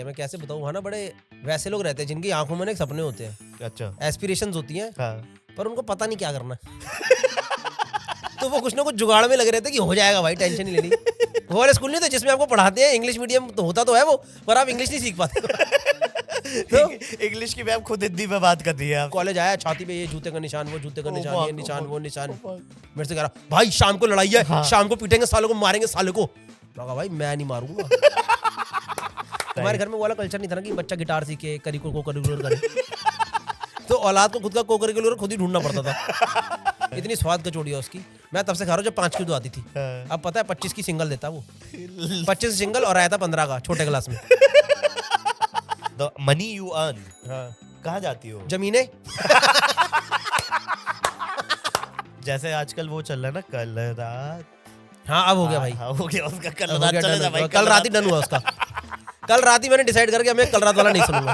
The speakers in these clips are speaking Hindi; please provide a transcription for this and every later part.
मैं कैसे बताऊँ, वहाँ ना बड़े वैसे लोग रहते हैं जिनकी आंखों में ना एक सपने होते हैं, अच्छा, एस्पिरेशंस होती हैं, हाँ। पर उनको पता नहीं क्या करना तो वो कुछ ना कुछ जुगाड़ में लगे रहते हैं कि हो जाएगा भाई, टेंशन नहीं लेनी। वो वाले स्कूल नहीं थे जिसमें आपको पढ़ाते हैं इंग्लिश मीडियम, तो होता तो है वो, पर आप इंग्लिश नहीं सीख पाते। तो इंग्लिश की मैम खुद हिंदी में बात कर रही है आप। कॉलेज आया, छाती पे ये जूते का निशान, वो जूते का निशान, ये fuck, निशान, oh वो fuck, निशान। oh fuck। मेरे से कह रहा भाई शाम को लड़ाई है, हाँ। शाम को पीटेंगे सालों को, मारेंगे सालों को। मैं कहा भाई मैं नहीं मारूंगा। हमारे घर में वो वाला कल्चर नहीं था ना कि बच्चा गिटार सीखे, करिकुलर करे। तो औलाद को खुद का को-करिकुलर खुद ही ढूंढना पड़ता था। इतनी स्वाद कचौड़ी है उसकी, मैं तब से खा रहा हूँ जब 5 की दूध आती थी। हाँ। अब पता है 25 की सिंगल देता वो, 25 सिंगल और आया था 15 का छोटे ग्लास में। The money you earn, हाँ, कहाँ जाती हो? जमीने जैसे आजकल वो चल रहा है ना, कल रात। हाँ अब हो गया भाई, हाँ, हो गया उसका कल हो रात गया, चले डन जा हो भाई, गया। कल रात ही डन हुआ उसका। कल रात ही मैंने डिसाइड करके मैं कल रात वाला नहीं सुनूंगा।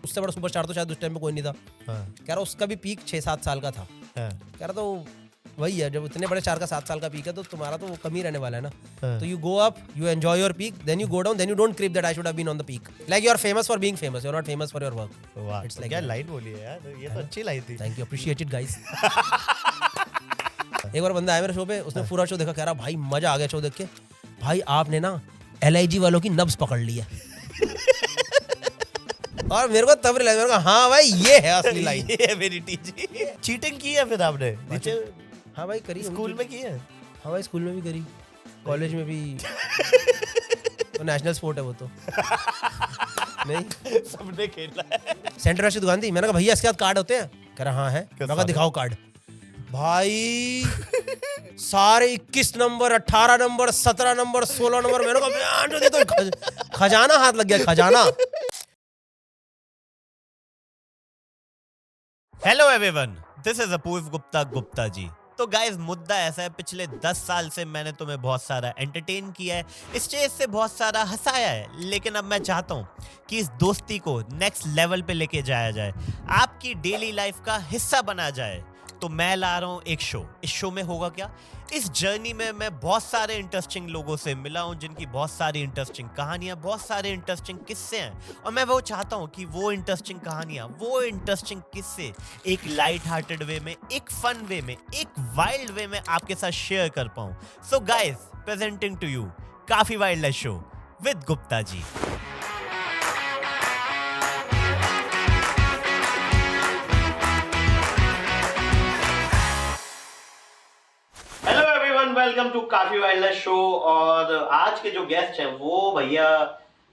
उससे बड़ा सुपरस्टार तो शायद उस टाइम पे कोई नहीं था। हाँ, कह रहा उसका भी पीक 6-7 साल का था। हाँ, कह रहा तो वही है, जब इतने बड़े स्टार का 7 साल का पीक है तो तुम्हारा तो कम ही रहने वाला है ना। हाँ। तो you go up, you enjoy your peak, then you go down, then you don't crib that I should have been on the peak. Like you are famous for being famous, you are not famous for your work. वाह, It's तो like क्या that. लाइन बोली है यार, ये तो अच्छी लाइन थी। Thank you, appreciate it guys. एक बार बंदा आया मेरे शो पे, उसने पूरा शो देखा, कह रहा भाई मजा आ गया शो देख के, भाई आपने ना LIG वालों की नब्ज पकड़ ली है। और मेरे को तब रियलाइज, मेरे को हाँ भाई ये है असली लाइन। ये है मेरी टीजी। चीटिंग की है फिर आपने नीचे हाँ भाई करी, स्कूल में की है? हाँ भाई स्कूल में भी करी, कॉलेज में भी। तो नेशनल स्पोर्ट है वो तो। नहीं सबने खेला है। सेंटर फ्रेश की दुकान थी, मैंने कहा भैया इसके साथ कार्ड होते हैं? कह रहा हाँ है। मैं कहा दिखाओ कार्ड। भाई सारे 21 नंबर, 18 नंबर, 17 नंबर, 16 नंबर। मैंने कहा तो खजाना हाथ लग गया, खजाना। हेलो एवरीवन, दिस इज अपूर्व गुप्ता जी। तो गाइस मुद्दा ऐसा है, पिछले 10 साल से मैंने तुम्हें बहुत सारा एंटरटेन किया है, स्टेज से बहुत सारा हंसाया है, लेकिन अब मैं चाहता हूँ कि इस दोस्ती को नेक्स्ट लेवल पे लेके जाया जाए, आपकी डेली लाइफ का हिस्सा बना जाए। तो मैं ला रहा हूँ एक शो। इस शो में होगा क्या, इस जर्नी में मैं बहुत सारे इंटरेस्टिंग लोगों से मिला हूँ जिनकी बहुत सारी इंटरेस्टिंग कहानियां, बहुत सारे इंटरेस्टिंग किस्से हैं, और मैं वो चाहता हूँ कि वो इंटरेस्टिंग कहानियां, वो इंटरेस्टिंग किस्से एक लाइट हार्टेड वे में, एक फन वे में, एक वाइल्ड वे में आपके साथ शेयर कर पाऊँ। So guys, presenting to you Kaafi wild show with Gupta ji. Welcome to Kaafi wild show. और आज के जो गेस्ट हैं वो भैया,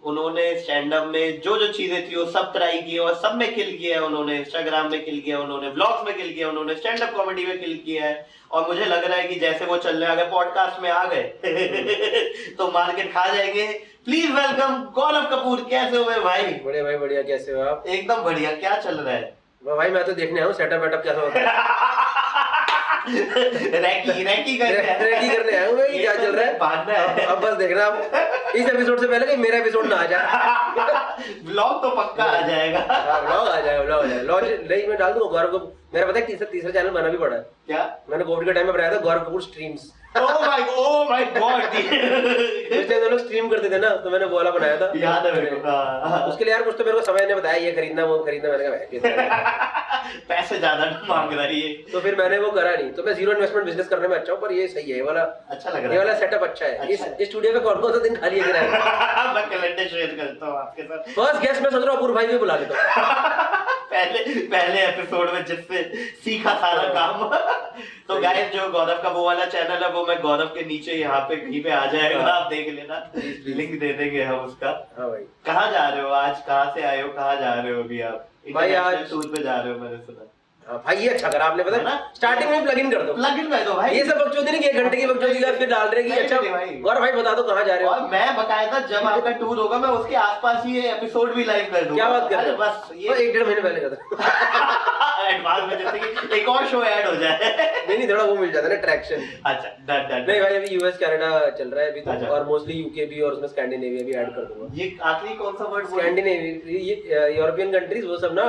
उन्होंने स्टैंड अप में जो जो चीजें थी वो सब ट्राई की और सब में किल किया है। उन्होंने इंस्टाग्राम में किल किया, उन्होंने व्लॉग्स में किल किया, उन्होंने स्टैंड अप कॉमेडी में किल किया है। और मुझे लग रहा है कि जैसे वो चल रहे अगर पॉडकास्ट में आ गए तो मार्केट खा जाएंगे। प्लीज वेलकम गौरव कपूर। कैसे हो भाई? बढ़िया भाई बढ़िया, कैसे हो आप? एकदम बढ़िया। क्या चल रहा है भाई? मैं तो देखने आया हूँ सेटअप वेटअप कैसा होता है। रैकी करने आया हूँ मैं, क्या चल रहा है? भागना है। अब बस देखना आप इस एपिसोड से पहले कि मेरा एपिसोड ना आ जाए। व्लॉग तो पक्का आ जाएगा। व्लॉग आ जाएगा। नहीं मैं डाल दूंगा गौरव को। मेरा पता है तीसरा चैनल बना भी पड़ा है। क्या? मैंने कोविड के टाइम में बनाया था Gaurav Kapoor streams. Oh my god. उस टाइम लोग स्ट्रीम करते थे ना, तो मैंने वो वाला बनाया था, याद है मेरे को। उसके लिए यार कुछ तो मेरे को समय ने बताया ये खरीदना वो खरीदना, मैंने कहा पैसे ज्यादा मांग रहा है ये, तो फिर मैंने वो करा नहीं। तो मैं जीरो इन्वेस्टमेंट बिजनेस करने में अच्छा हूँ, पर ये सही है, ये वाला अच्छा लग रहा है, ये वाला सेटअप अच्छा है। इस स्टूडियो में कौन-कौन सा दिन खाली है? मैं कैलेंडर शेयर करता हूँ आपके साथ। फर्स्ट गेस्ट मैं सोच रहा हूँ अपूर्व भाई भी बुला लेता हूँ। पहले एपिसोड में जिससे सीखा सारा काम। तो गाइस, जो गौरव का वो वाला चैनल है वो मैं गौरव के नीचे यहाँ पे कहीं पे आ जाएगा, आप देख लेना, लिंक दे देंगे हम उसका। हाँ भाई। कहाँ जा रहे हो आज? कहाँ से आए हो? कहाँ जा रहे हो अभी आप? भाई आज टूर पे जा रहे हो मैंने सुना। भाई ये अच्छा करा आपने, पता है ना, स्टार्टिंग में प्लग इन कर दो। प्लग इन कर दो भाई। ये सब बकचोदी नहीं कि 1 घंटे की बकचोदी का फिर डाल रहे कि अच्छा और भाई बता दो कहाँ जा रहे हो। और मैं बकायदा जब आपका टूर होगा मैं उसके आसपास ही एपिसोड भी लाइव कर दूंगा। क्या बात कर रहे हो? बस ये 1-1.5 महीने पहले कर एडवांस में, जैसे कि एक और शो ऐड हो जाए। नहीं थोड़ा वो मिल जाता है ना, ट्रैक्शन। अच्छा डन। नहीं भाई, अभी यूएस कनाडा चल रहा है अभी तो, और मोस्टली यूके भी, और उसमें स्कैंडिनेविया भी ऐड कर दूंगा। ये आखिरी कौन सा वर्ड? स्कैंडिनेविया, यूरोपियन कंट्रीज वो सब ना,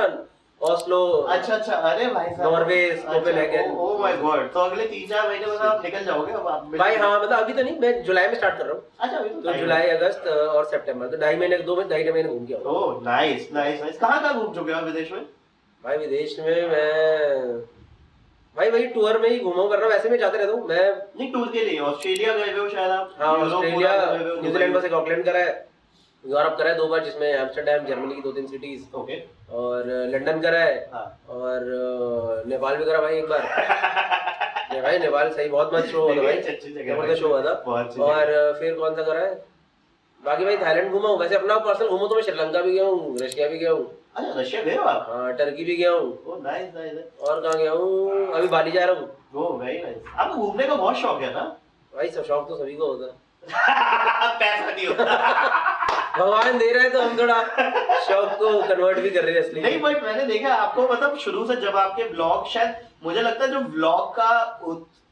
ऑस्लो, अच्छा अच्छा, अरे भाई साहब, Norway, Copenhagen. Oh my God, तो अगले 3-4 महीने में आप निकल जाओगे अब आप? भाई हाँ, मतलब अभी तो नहीं, मैं जुलाई में स्टार्ट कर रहा हूँ। अच्छा, अभी तो जुलाई, अगस्त और सितंबर, तो 2.5 महीने घूम के आऊंगा। Oh nice nice nice. कहाँ घूम चुके हो आप विदेश में? भाई विदेश में मैं भाई वही टूर में ही घूमा कर रहा हूँ, वैसे मैं जाते रहता हूँ मैं। नहीं, टूर के लिए ऑस्ट्रेलिया गए हुए हो शायद आप? हाँ, यूरोप ऑस्ट्रेलिया, पूरा गए हुए हो, न्यूजीलैंड, बस एक ऑकलैंड करा है। यूरोप करा है 2 बार, जिसमें एम्स्टर्डम, जर्मनी की 2-3 सिटीज, ओके। और लंदन करा है, हाँ। और नेपाल भी करा भाई एक बार। भाई नेपाल सही, बहुत मस्त शो हुआ था भाई, जबरदस्त शो हुआ था। और फिर कौन सा करा है, बाकी भाई थाईलैंड घूमा हूँ। वैसे अपना पर्सनल घूमो तो मैं श्रीलंका भी गया हूँ, रशिया भी गया हूँ। अच्छा, रशिया गए हो आप? हाँ, टर्की भी गया हूँ। Oh nice nice. और कहाँ गया हूँ, अभी बाली जा रहा हूँ। Oh very nice. आपको घूमने का बहुत शौक है ना? भाई सब शौक तो सभी को होता है। पैसा नहीं होता। भगवान दे रहे हैं तो हम थोड़ा शौक को कन्वर्ट भी कर रहे हैं असली। नहीं, बट मैंने देखा आपको, मतलब शुरू से जब आपके ब्लॉग, शायद मुझे लगता है जो ब्लॉग का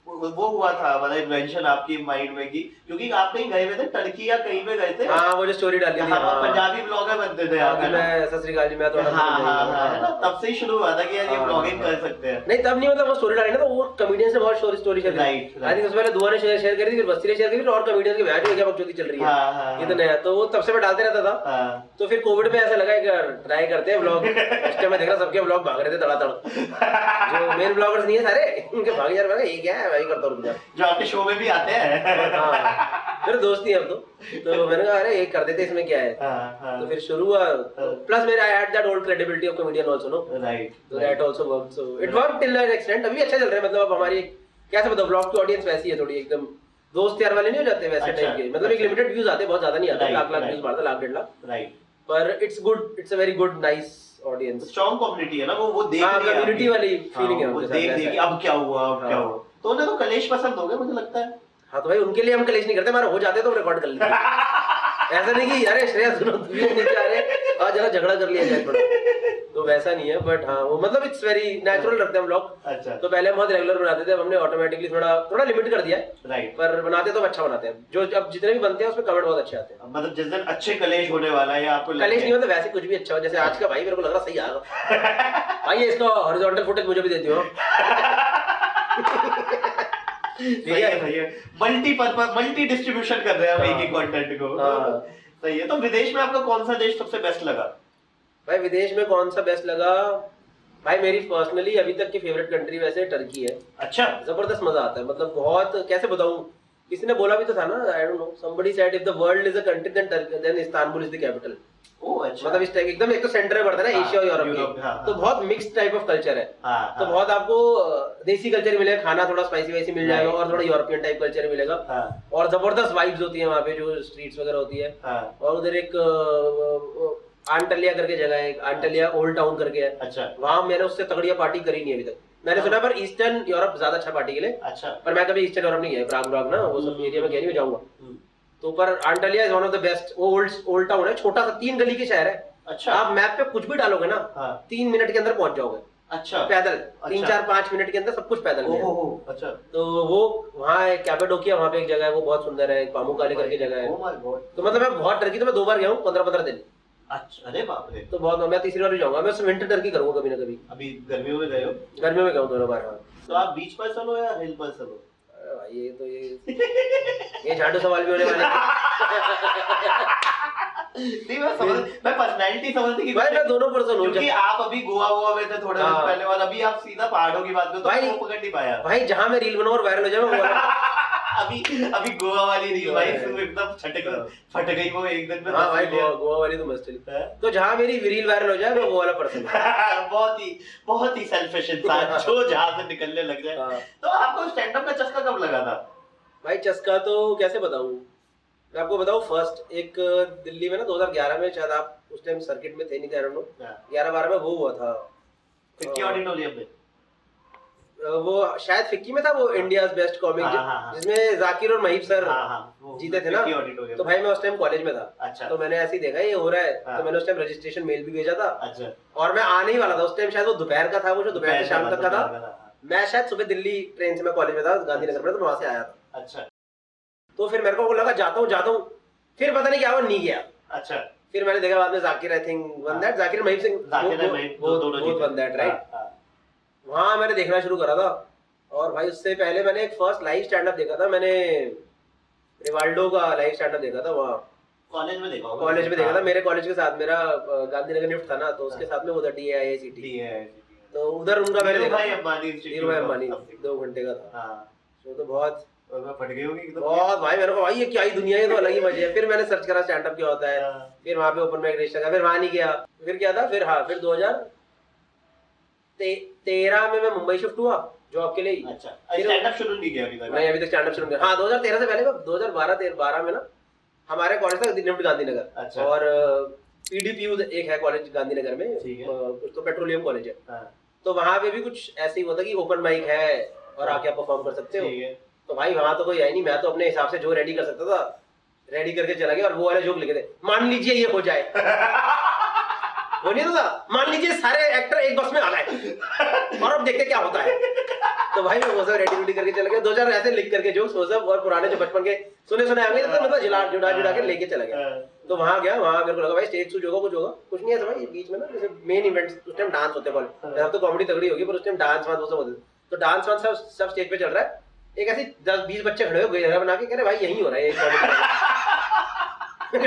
वो हुआ था, मतलब इन्वेंशन आपकी माइंड में की, क्योंकि आप कहीं गए हुए थे, टर्की या कहीं पे गए थे। हाँ, वो जो स्टोरी डाली थी। हाँ, पंजाबी ब्लॉगर बनते थे आप, मैं सत श्री अकाल जी, मैं तो हाँ, है ना, तब से ही शुरू हुआ था कि यार ये ब्लॉगिंग कर सकते हैं। नहीं, तब नहीं, मतलब वो स्टोरी डाली ना, तो वो कमेडियन से बहुत स्टोरी शेयर की। राइट। आई थिंक उससे पहले दुआ ने शेयर करी थी, फिर बस्ती ने शेयर करी, और कमेडियन की बैच में क्या बकचोदी चल रही है, ये तो नया, तो वो तब से मैं डालते रहता था। तो फिर कोविड में ऐसा लगा कि ट्राई करते हैं ब्लॉग। उस टाइम मैं देख रहा सबके ब्लॉग भाग रहे थे धड़ाधड़, जो मेन ब्लॉगर्स नहीं है सारे, उनके भाग जा रहे, ये क्या है भाई, करता हूँ जो आपके शो में भी आते हैं। हाँ, मेरे दोस्त ही अब तो मैंने कहा अरे एक कर देते, इसमें क्या है। तो फिर शुरू हुआ, प्लस मेरा I had that old credibility of comedian also, no right, तो that also worked, so it worked till an extent. अभी अच्छा चल रहा है, मतलब अब हमारी कैसे बताओ, ब्लॉग की ऑडियंस वैसी है थोड़ी, एकदम दोस्त यार वाले नहीं हो जाते वैसे टाइप के, मतलब एक लिमिटेड व्यूज आते हैं, बहुत ज्यादा नहीं आते, लाख व्यूज मारता, लाख 1.5 लाख, राइट, पर it's good, it's a very good nice audience, strong community है ना, वो देख हां, रही है, कम्युनिटी वाली फीलिंग है, वो देख अब क्या हुआ, अब क्या हुआ। तो उन्हें तो कलेश पसंद हो गया मुझे लगता है। हाँ, तो भाई उनके लिए हम कलेश नहीं करते, हमारे हो जाते तो रिकॉर्ड कर लेते। ऐसा नहीं कि अरे श्रेया सुनो तुम भी नीचे आ रहे, आज जरा झगड़ा कर लिया जाए थोड़ा, तो वैसा नहीं है। बट हाँ, वो मतलब इट्स वेरी नेचुरल रखते हैं हम लोग। अच्छा, तो पहले हम बहुत रेगुलर बनाते थे, अब हमने ऑटोमेटिकली थोड़ा लिमिट कर दिया है, राइट, पर बनाते तो अच्छा बनाते हैं। जो अब जितने भी बनते हैं उसमें कमेंट बहुत अच्छे आते हैं। मतलब जिस दिन अच्छे कलेश होने वाला है, या आपको कलेश नहीं, मतलब वैसे कुछ भी अच्छा हो, जैसे आज का भाई मेरे को लग रहा सही आएगा भाई, इसका हॉरिजॉन्टल फुटेज मुझे भी दे दियो। सही है, मल्टी डिस्ट्रीब्यूशन कर रहे हैं हम एक ही कंटेंट को। सही है। तो विदेश में आपका कौन सा देश सबसे बेस्ट लगा? भाई विदेश में कौन सा बेस्ट लगा, भाई मेरी पर्सनली अभी तक की फेवरेट कंट्री वैसे टर्की है। अच्छा, जबरदस्त मजा आता है, मतलब बहुत, कैसे बताऊं, किसी ने बोला भी तो था ना, आई don't no, somebody said if the world is a country then Istanbul is the capital। ओह अच्छा, मतलब इस टाइप एकदम, एक तो सेंटर में पड़ता है ना एशिया और यूरोप के, तो बहुत मिक्स टाइप ऑफ कल्चर है। तो बहुत आपको देसी कल्चर मिलेगा, खाना थोड़ा स्पाइसी वाइसी मिल जाएगा, और थोड़ा यूरोपियन टाइप कल्चर मिलेगा, और जबरदस्त वाइब्स होती है वहाँ पे, जो स्ट्रीट्स वगैरह होती है। और उधर एक आंटलिया करके जगह है, आंटलिया ओल्ड टाउन करके है। अच्छा, वहाँ मैंने उससे तगड़िया पार्टी करी नहीं अभी तक, मैंने सुना पर ईस्टर्न यूरोप ज्यादा अच्छा पार्टी के लिए। अच्छा, पर मैं कभी ईस्टर्न यूरोप नहीं गया, प्राग ना वो सब एरिया में गया नहीं, जाऊंगा। तो पर Antalya is one of the best, वो ओल्ड टाउन है, छोटा सा 3 गली के शहर है। अच्छा, आप मैप पे कुछ भी डालोगे ना, 3 मिनट के अंदर पहुंच जाओगे। अच्छा, पैदल 3-4-5 मिनट के अंदर सब कुछ पैदल है। अच्छा, तो वो वहाँ एक कैपेडोकिया, वहाँ पे एक जगह है, वो बहुत सुंदर है, पामुकाले करके जगह है। तो मतलब मैं बहुत टर्की, तो मैं 2 बार गया हूँ 15-15 दिन। अच्छा, अरे बाप रे, तो बहुत, मैं तीसरी बार भी जाऊंगा, मैं विंटर टर्की करूंगा कभी ना कभी। अभी गर्मियों में गए हो? गर्मियों में गया हूँ 2 बार। हाँ, तो आप बीच पर्सन हो या हिल पर्सन हो? ये तो ये झाड़ू सवाल भी होने वाले हैं। नहीं, मैं पर्सनैलिटी समझती कि भाई मैं दोनों पर्सन हूँ, क्योंकि आप अभी गोवा में थे थोड़े दिन पहले, और अभी आप सीधा पहाड़ों की बात करो, तो वो पकड़ नहीं पाया भाई। जहाँ मैं रील बनाऊं और वायरल हो जाए मैं अभी गोवा वाली रील भाई एकदम फट गई वो एक दिन में। हाँ भाई, गोवा वाली तो मस्त चली। तो जहाँ मेरी रील वायरल हो जाए मैं वो वाला पर्सन बहुत ही सेल्फिश इंसान जो जहाँ से निकलने लग जाए। तो आपको स्टैंड अप का चस्का कब लगा था? भाई चस्का तो कैसे बताऊं, मैं आपको बताऊं, फर्स्ट एक दिल्ली में ना 2011 में, शायद आप उस टाइम सर्किट में थे नहीं थे, 11-12 में वो हुआ था फिक्की ऑडिटोरियम में, वो शायद फिक्की में था, वो इंडिया बेस्ट कॉमिक, जिसमें जाकिर और महीप सर जीते थे ना। तो भाई मैं उस टाइम कॉलेज में था। अच्छा, तो मैंने ऐसे ही देखा ये हो रहा है, तो मैंने उस टाइम रजिस्ट्रेशन मेल भी भेजा था। अच्छा, और मैं आने ही वाला था उस टाइम, शायद वो दोपहर का था, वो जो दोपहर से शाम तक का था। मैं शायद सुबह दिल्ली ट्रेन से, मैं कॉलेज में था गांधीनगर में, तो वहां से आया था। अच्छा, तो फिर मेरे को लगा जाता हूँ, फिर पता नहीं क्या हुआ, नहीं गया। अच्छा, फिर मैंने देखा बाद में Zakir, I think one that, Zakir Mahip Singh, वो दोनों वन दैट, राइट। वहाँ मैंने देखना शुरू करा था। और भाई उससे पहले मैंने एक फर्स्ट लाइव स्टैंड अप देखा था, मैंने रिवाल्डो का लाइव स्टैंड अप देखा था वहाँ कॉलेज में देखा होगा। कॉलेज में देखा था, मेरे कॉलेज के साथ, मेरा गांधीनगर निफ्ट था ना, तो उसके साथ में वो था DIICT, तो उधर उनका मैंने देखा, धीरूभाई अंबानी 2 घंटे का था। तो बहुत फट गई होगी एकदम। बहुत भाई, मेरे को भाई ये क्या ही दुनिया है, तो अलग ही मजे है। फिर मैंने सर्च करा स्टैंड अप क्या होता है, फिर वहाँ पे ओपन माइक रजिस्टर, फिर वहाँ नहीं गया, फिर क्या था, फिर हाँ, फिर 2013 में मैं मुंबई शिफ्ट हुआ जॉब के लिए। अच्छा, स्टैंड अप शुरू नहीं किया अभी तक? नहीं, अभी तक स्टैंड अप शुरू नहीं किया। हाँ, 2013 से पहले 2012 में ना हमारे कॉलेज था निफ्ट गांधीनगर। अच्छा। और PDPU एक है कॉलेज गांधीनगर में, कुछ तो पेट्रोलियम कॉलेज है। तो वहाँ पे भी कुछ ऐसे ही होता कि ओपन माइक है और आके आप परफॉर्म कर सकते हो। तो भाई वहाँ तो कोई है नहीं, मैं तो अपने हिसाब से जो रेडी कर सकता था रेडी करके चला गया, और वो वाले जोक लिखे थे, मान लीजिए ये हो जाए वो नहीं था, मान लीजिए सारे एक्टर एक बस में आ गए और अब देखते क्या होता है। तो भाई वो सब रेडी करके चला गया, 2-4 ऐसे लिख करके जोक्स वो सब, और पुराने जो बचपन के सुने आ गए, तो मतलब जुड़ा के लेके चला गया। तो वहाँ गया, वहाँ मेरे को लगा भाई स्टेज शूट होगा, कुछ नहीं है भाई। बीच में ना जैसे मेन इवेंट्स उस टाइम डांस होते हैं, अब तो कॉमेडी तगड़ी होगी, पर उस टाइम डांस वांस वो सब होते। तो डांस वांस सब स्टेज पे चल रहा है, एक ऐसे 10-20 बच्चे खड़े हो गए जगह बना के, कह रहे भाई यही हो रहा है ये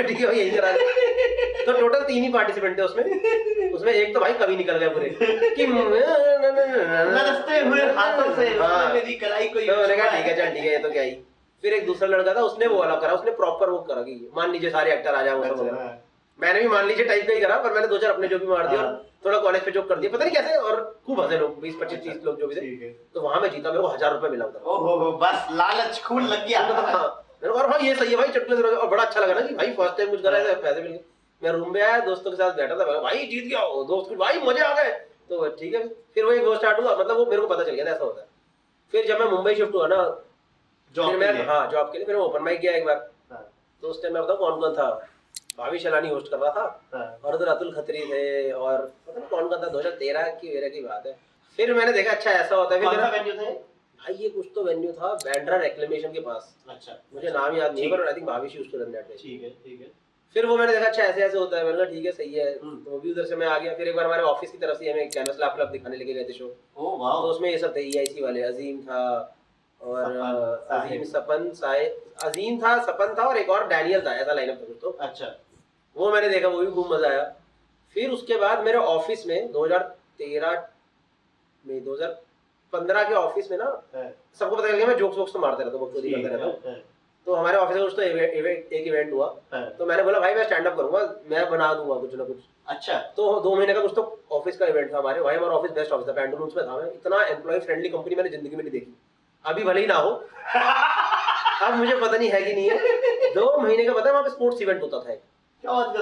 ठीक है भाई यही करा। तो टोटल 3 ही पार्टिसिपेंट थे उसमें एक तो भाई कभी निकल गया पूरे कि लड़ते हुए हाथों से मेरी कलाई को, तो मैंने कहा ठीक है चल ठीक है, ये तो क्या ही। फिर एक दूसरा लड़का था, उसने वो वाला करा, उसने प्रॉपर वो करा कि मान लीजिए सारे एक्टर आ जाए वो सब। मैंने भी मान लीजिए टाइप का ही करा, पर मैंने 2-4 अपने जो भी मार दिया और थोड़ा कॉलेज पे जोक कर दिया, पता नहीं कैसे, और खूब हंसे लोग, 20-25-30 लोग जो भी थे। तो वहां मैं जीता, मेरे को 1000 रुपए मिला उधर। ओहो, बस लालच खून लग गया। और भाई ये सही है भाई, चटले से, और बड़ा अच्छा लगा ना कि भाई फर्स्ट टाइम मुझे करा है, पैसे मिल गए। मैं रूम में आया, दोस्तों के साथ बैठा था, भाई जीत गया, दोस्त भाई मजे आ गए। तो ठीक है, फिर वही वो स्टार्ट हुआ, मतलब वो मेरे को पता चल गया था ऐसा होता है। फिर जब मैं मुंबई शिफ्ट हुआ ना, फिर मैं हाँ जॉब के लिए, फिर मैं ओपन माइक गया एक बार। तो उस टाइम मैं बताऊँ कौन कौन था, भाभी शलानी होस्ट कर रहा था, और उधर अतुल खत्री थे, और पता नहीं कौन कौन था, 2013 की बात है। फिर मैंने देखा अच्छा ऐसा होता है। फिर भाई ये कुछ तो वेन्यू था बैंड्रा रेक्लेमेशन के पास। अच्छा, मुझे नाम याद नहीं, पर आई थिंक भाभी यूज्ड टू रन दैट। ठीक है। फिर वो मैंने देखा अच्छा ऐसे होता है, मैंने कहा ठीक है सही है, तो वो भी उधर से मैं आ गया। फिर एक बार हमारे ऑफिस की तरफ से हमें कैनवस लैब क्लब दिखाने लेके गए थे शो। Oh wow. तो उसमें ये सब थे, EIC वाले, अजीम था और अजीम था, सपन था, और एक और डैनियल था, ऐसा लाइनअप था कुछ तो। अच्छा, वो मैंने देखा, वो भी खूब मजा आया। फिर उसके बाद मेरे ऑफिस में 2015 के ऑफिस में ना सबको पता चल गया मैं जोक्स तो मारते रहता हूँ, बकचोदी करते रहता हूँ। तो हमारे ऑफिस में कुछ तो एक इवेंट हुआ, तो मैंने बोला भाई मैं स्टैंड अप करूंगा, मैं बना दूंगा कुछ ना कुछ। अच्छा, तो 2 महीने का कुछ तो ऑफिस का इवेंट था हमारे भाई। हमारा ऑफिस बेस्ट ऑफिस था, पैंटलून्स में था। मैं इतना एम्प्लॉय फ्रेंडली कंपनी मैंने जिंदगी में नहीं देखी, अभी भले ही ना हो अब मुझे पता नहीं है कि नहीं है। 2 महीने का पता है वहाँ पे स्पोर्ट्स इवेंट होता था।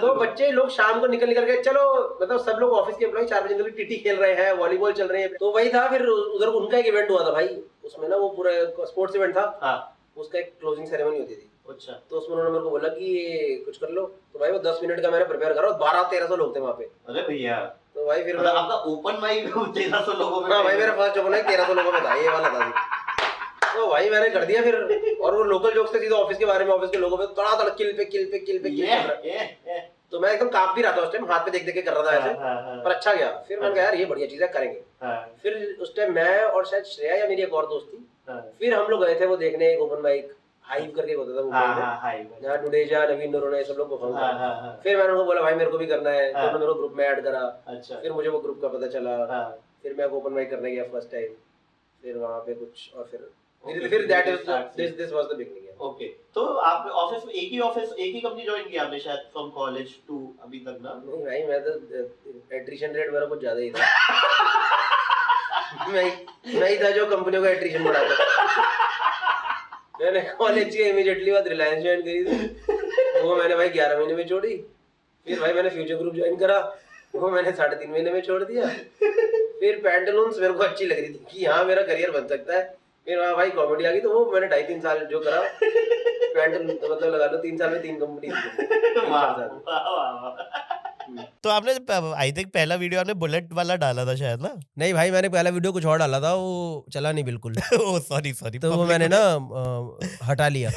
तो बच्चे लोग शाम को निकल के चलो, मतलब सब लोग ऑफिस के एम्प्लॉय 4 बजे निकल टीटी खेल रहे हैं, वॉलीबॉल चल रहे हैं। तो वही था। फिर उधर उनका एक इवेंट हुआ था भाई, उसमें ना वो पूरा स्पोर्ट्स इवेंट था, उसका एक क्लोजिंग सेरेमनी होती थी। अच्छा, तो उसमें उन्होंने मेरे को बोला कि ये कुछ कर लो। तो भाई वो 10 मिनट का मैंने प्रिपेयर करा, 1200-1300 लोग थे वहाँ पे। अरे भैया, तो भाई फिर आपका ओपन माइक 1300 लोगों में? हाँ भाई, मेरा फर्स्ट ओपन माइक 1300 लोगों में था, ये वाला था। तो भाई मैंने कर दिया फिर, और वो लोकल जोक्स थे सीधे ऑफिस के बारे में, ऑफिस के लोगों पे तड़ा किल पे। तो मैं एकदम कांप भी रहा था उस टाइम, हाथ पे देख के कर रहा था ऐसे, पर अच्छा गया। फिर मैंने कहा यार ये बढ़िया चीज है, करेंगे। फिर उस टाइम मैं और शायद श्रेया या मेरी एक और दोस्त थी, फिर हम लोग गए थे वो देखने, एक ओपन माइक हाइव करके होता था वो, जहाँ डुडेजा, नवीन नोरोना सब लोग परफॉर्म करते। फिर मैंने उनको बोला भाई मेरे को भी करना है, तो उन्होंने मेरे को ग्रुप में ऐड करा। अच्छा, फिर मुझे वो ग्रुप का पता चला, फिर मैं ओपन माइक करने गया फर्स्ट टाइम, फिर वहाँ पे कुछ, और फिर that is this was the beginning. Okay, तो आप ऑफिस में एक ही कंपनी ज्वाइन किया आपने शायद फ्रॉम कॉलेज टू अभी तक ना? नहीं भाई, मैं तो एट्रिशन रेट मेरा कुछ ज्यादा ही था मैं ही था जो कंपनियों का एट्रिशन बढ़ाता। मैंने कॉलेज के इमीडिएटली बाद रिलायंस ज्वाइन करी थी, वो मैंने भाई 11 महीने में छोड़ी। फिर भाई मैंने फ्यूचर ग्रुप ज्वाइन करा, वो मैंने 3.5 महीने में छोड़ दिया। फिर पैंटलून्स मेरे को अच्छी लग रही थी कि हाँ मेरा करियर बन सकता है। फिर वहाँ भाई कॉमेडी आ गई, तो वो मैंने 2.5-3 साल जो करा पैंटलून, तो मतलब लगा लो 3 साल में 3 कंपनी। तो आपने आई थिंक पहला वीडियो आपने बुलेट वाला डाला था शायद ना? नहीं भाई, मैंने पहला वीडियो कुछ और डाला था, वो चला नहीं बिल्कुल। ओह सॉरी, तो वो मैंने ना हटा लिया।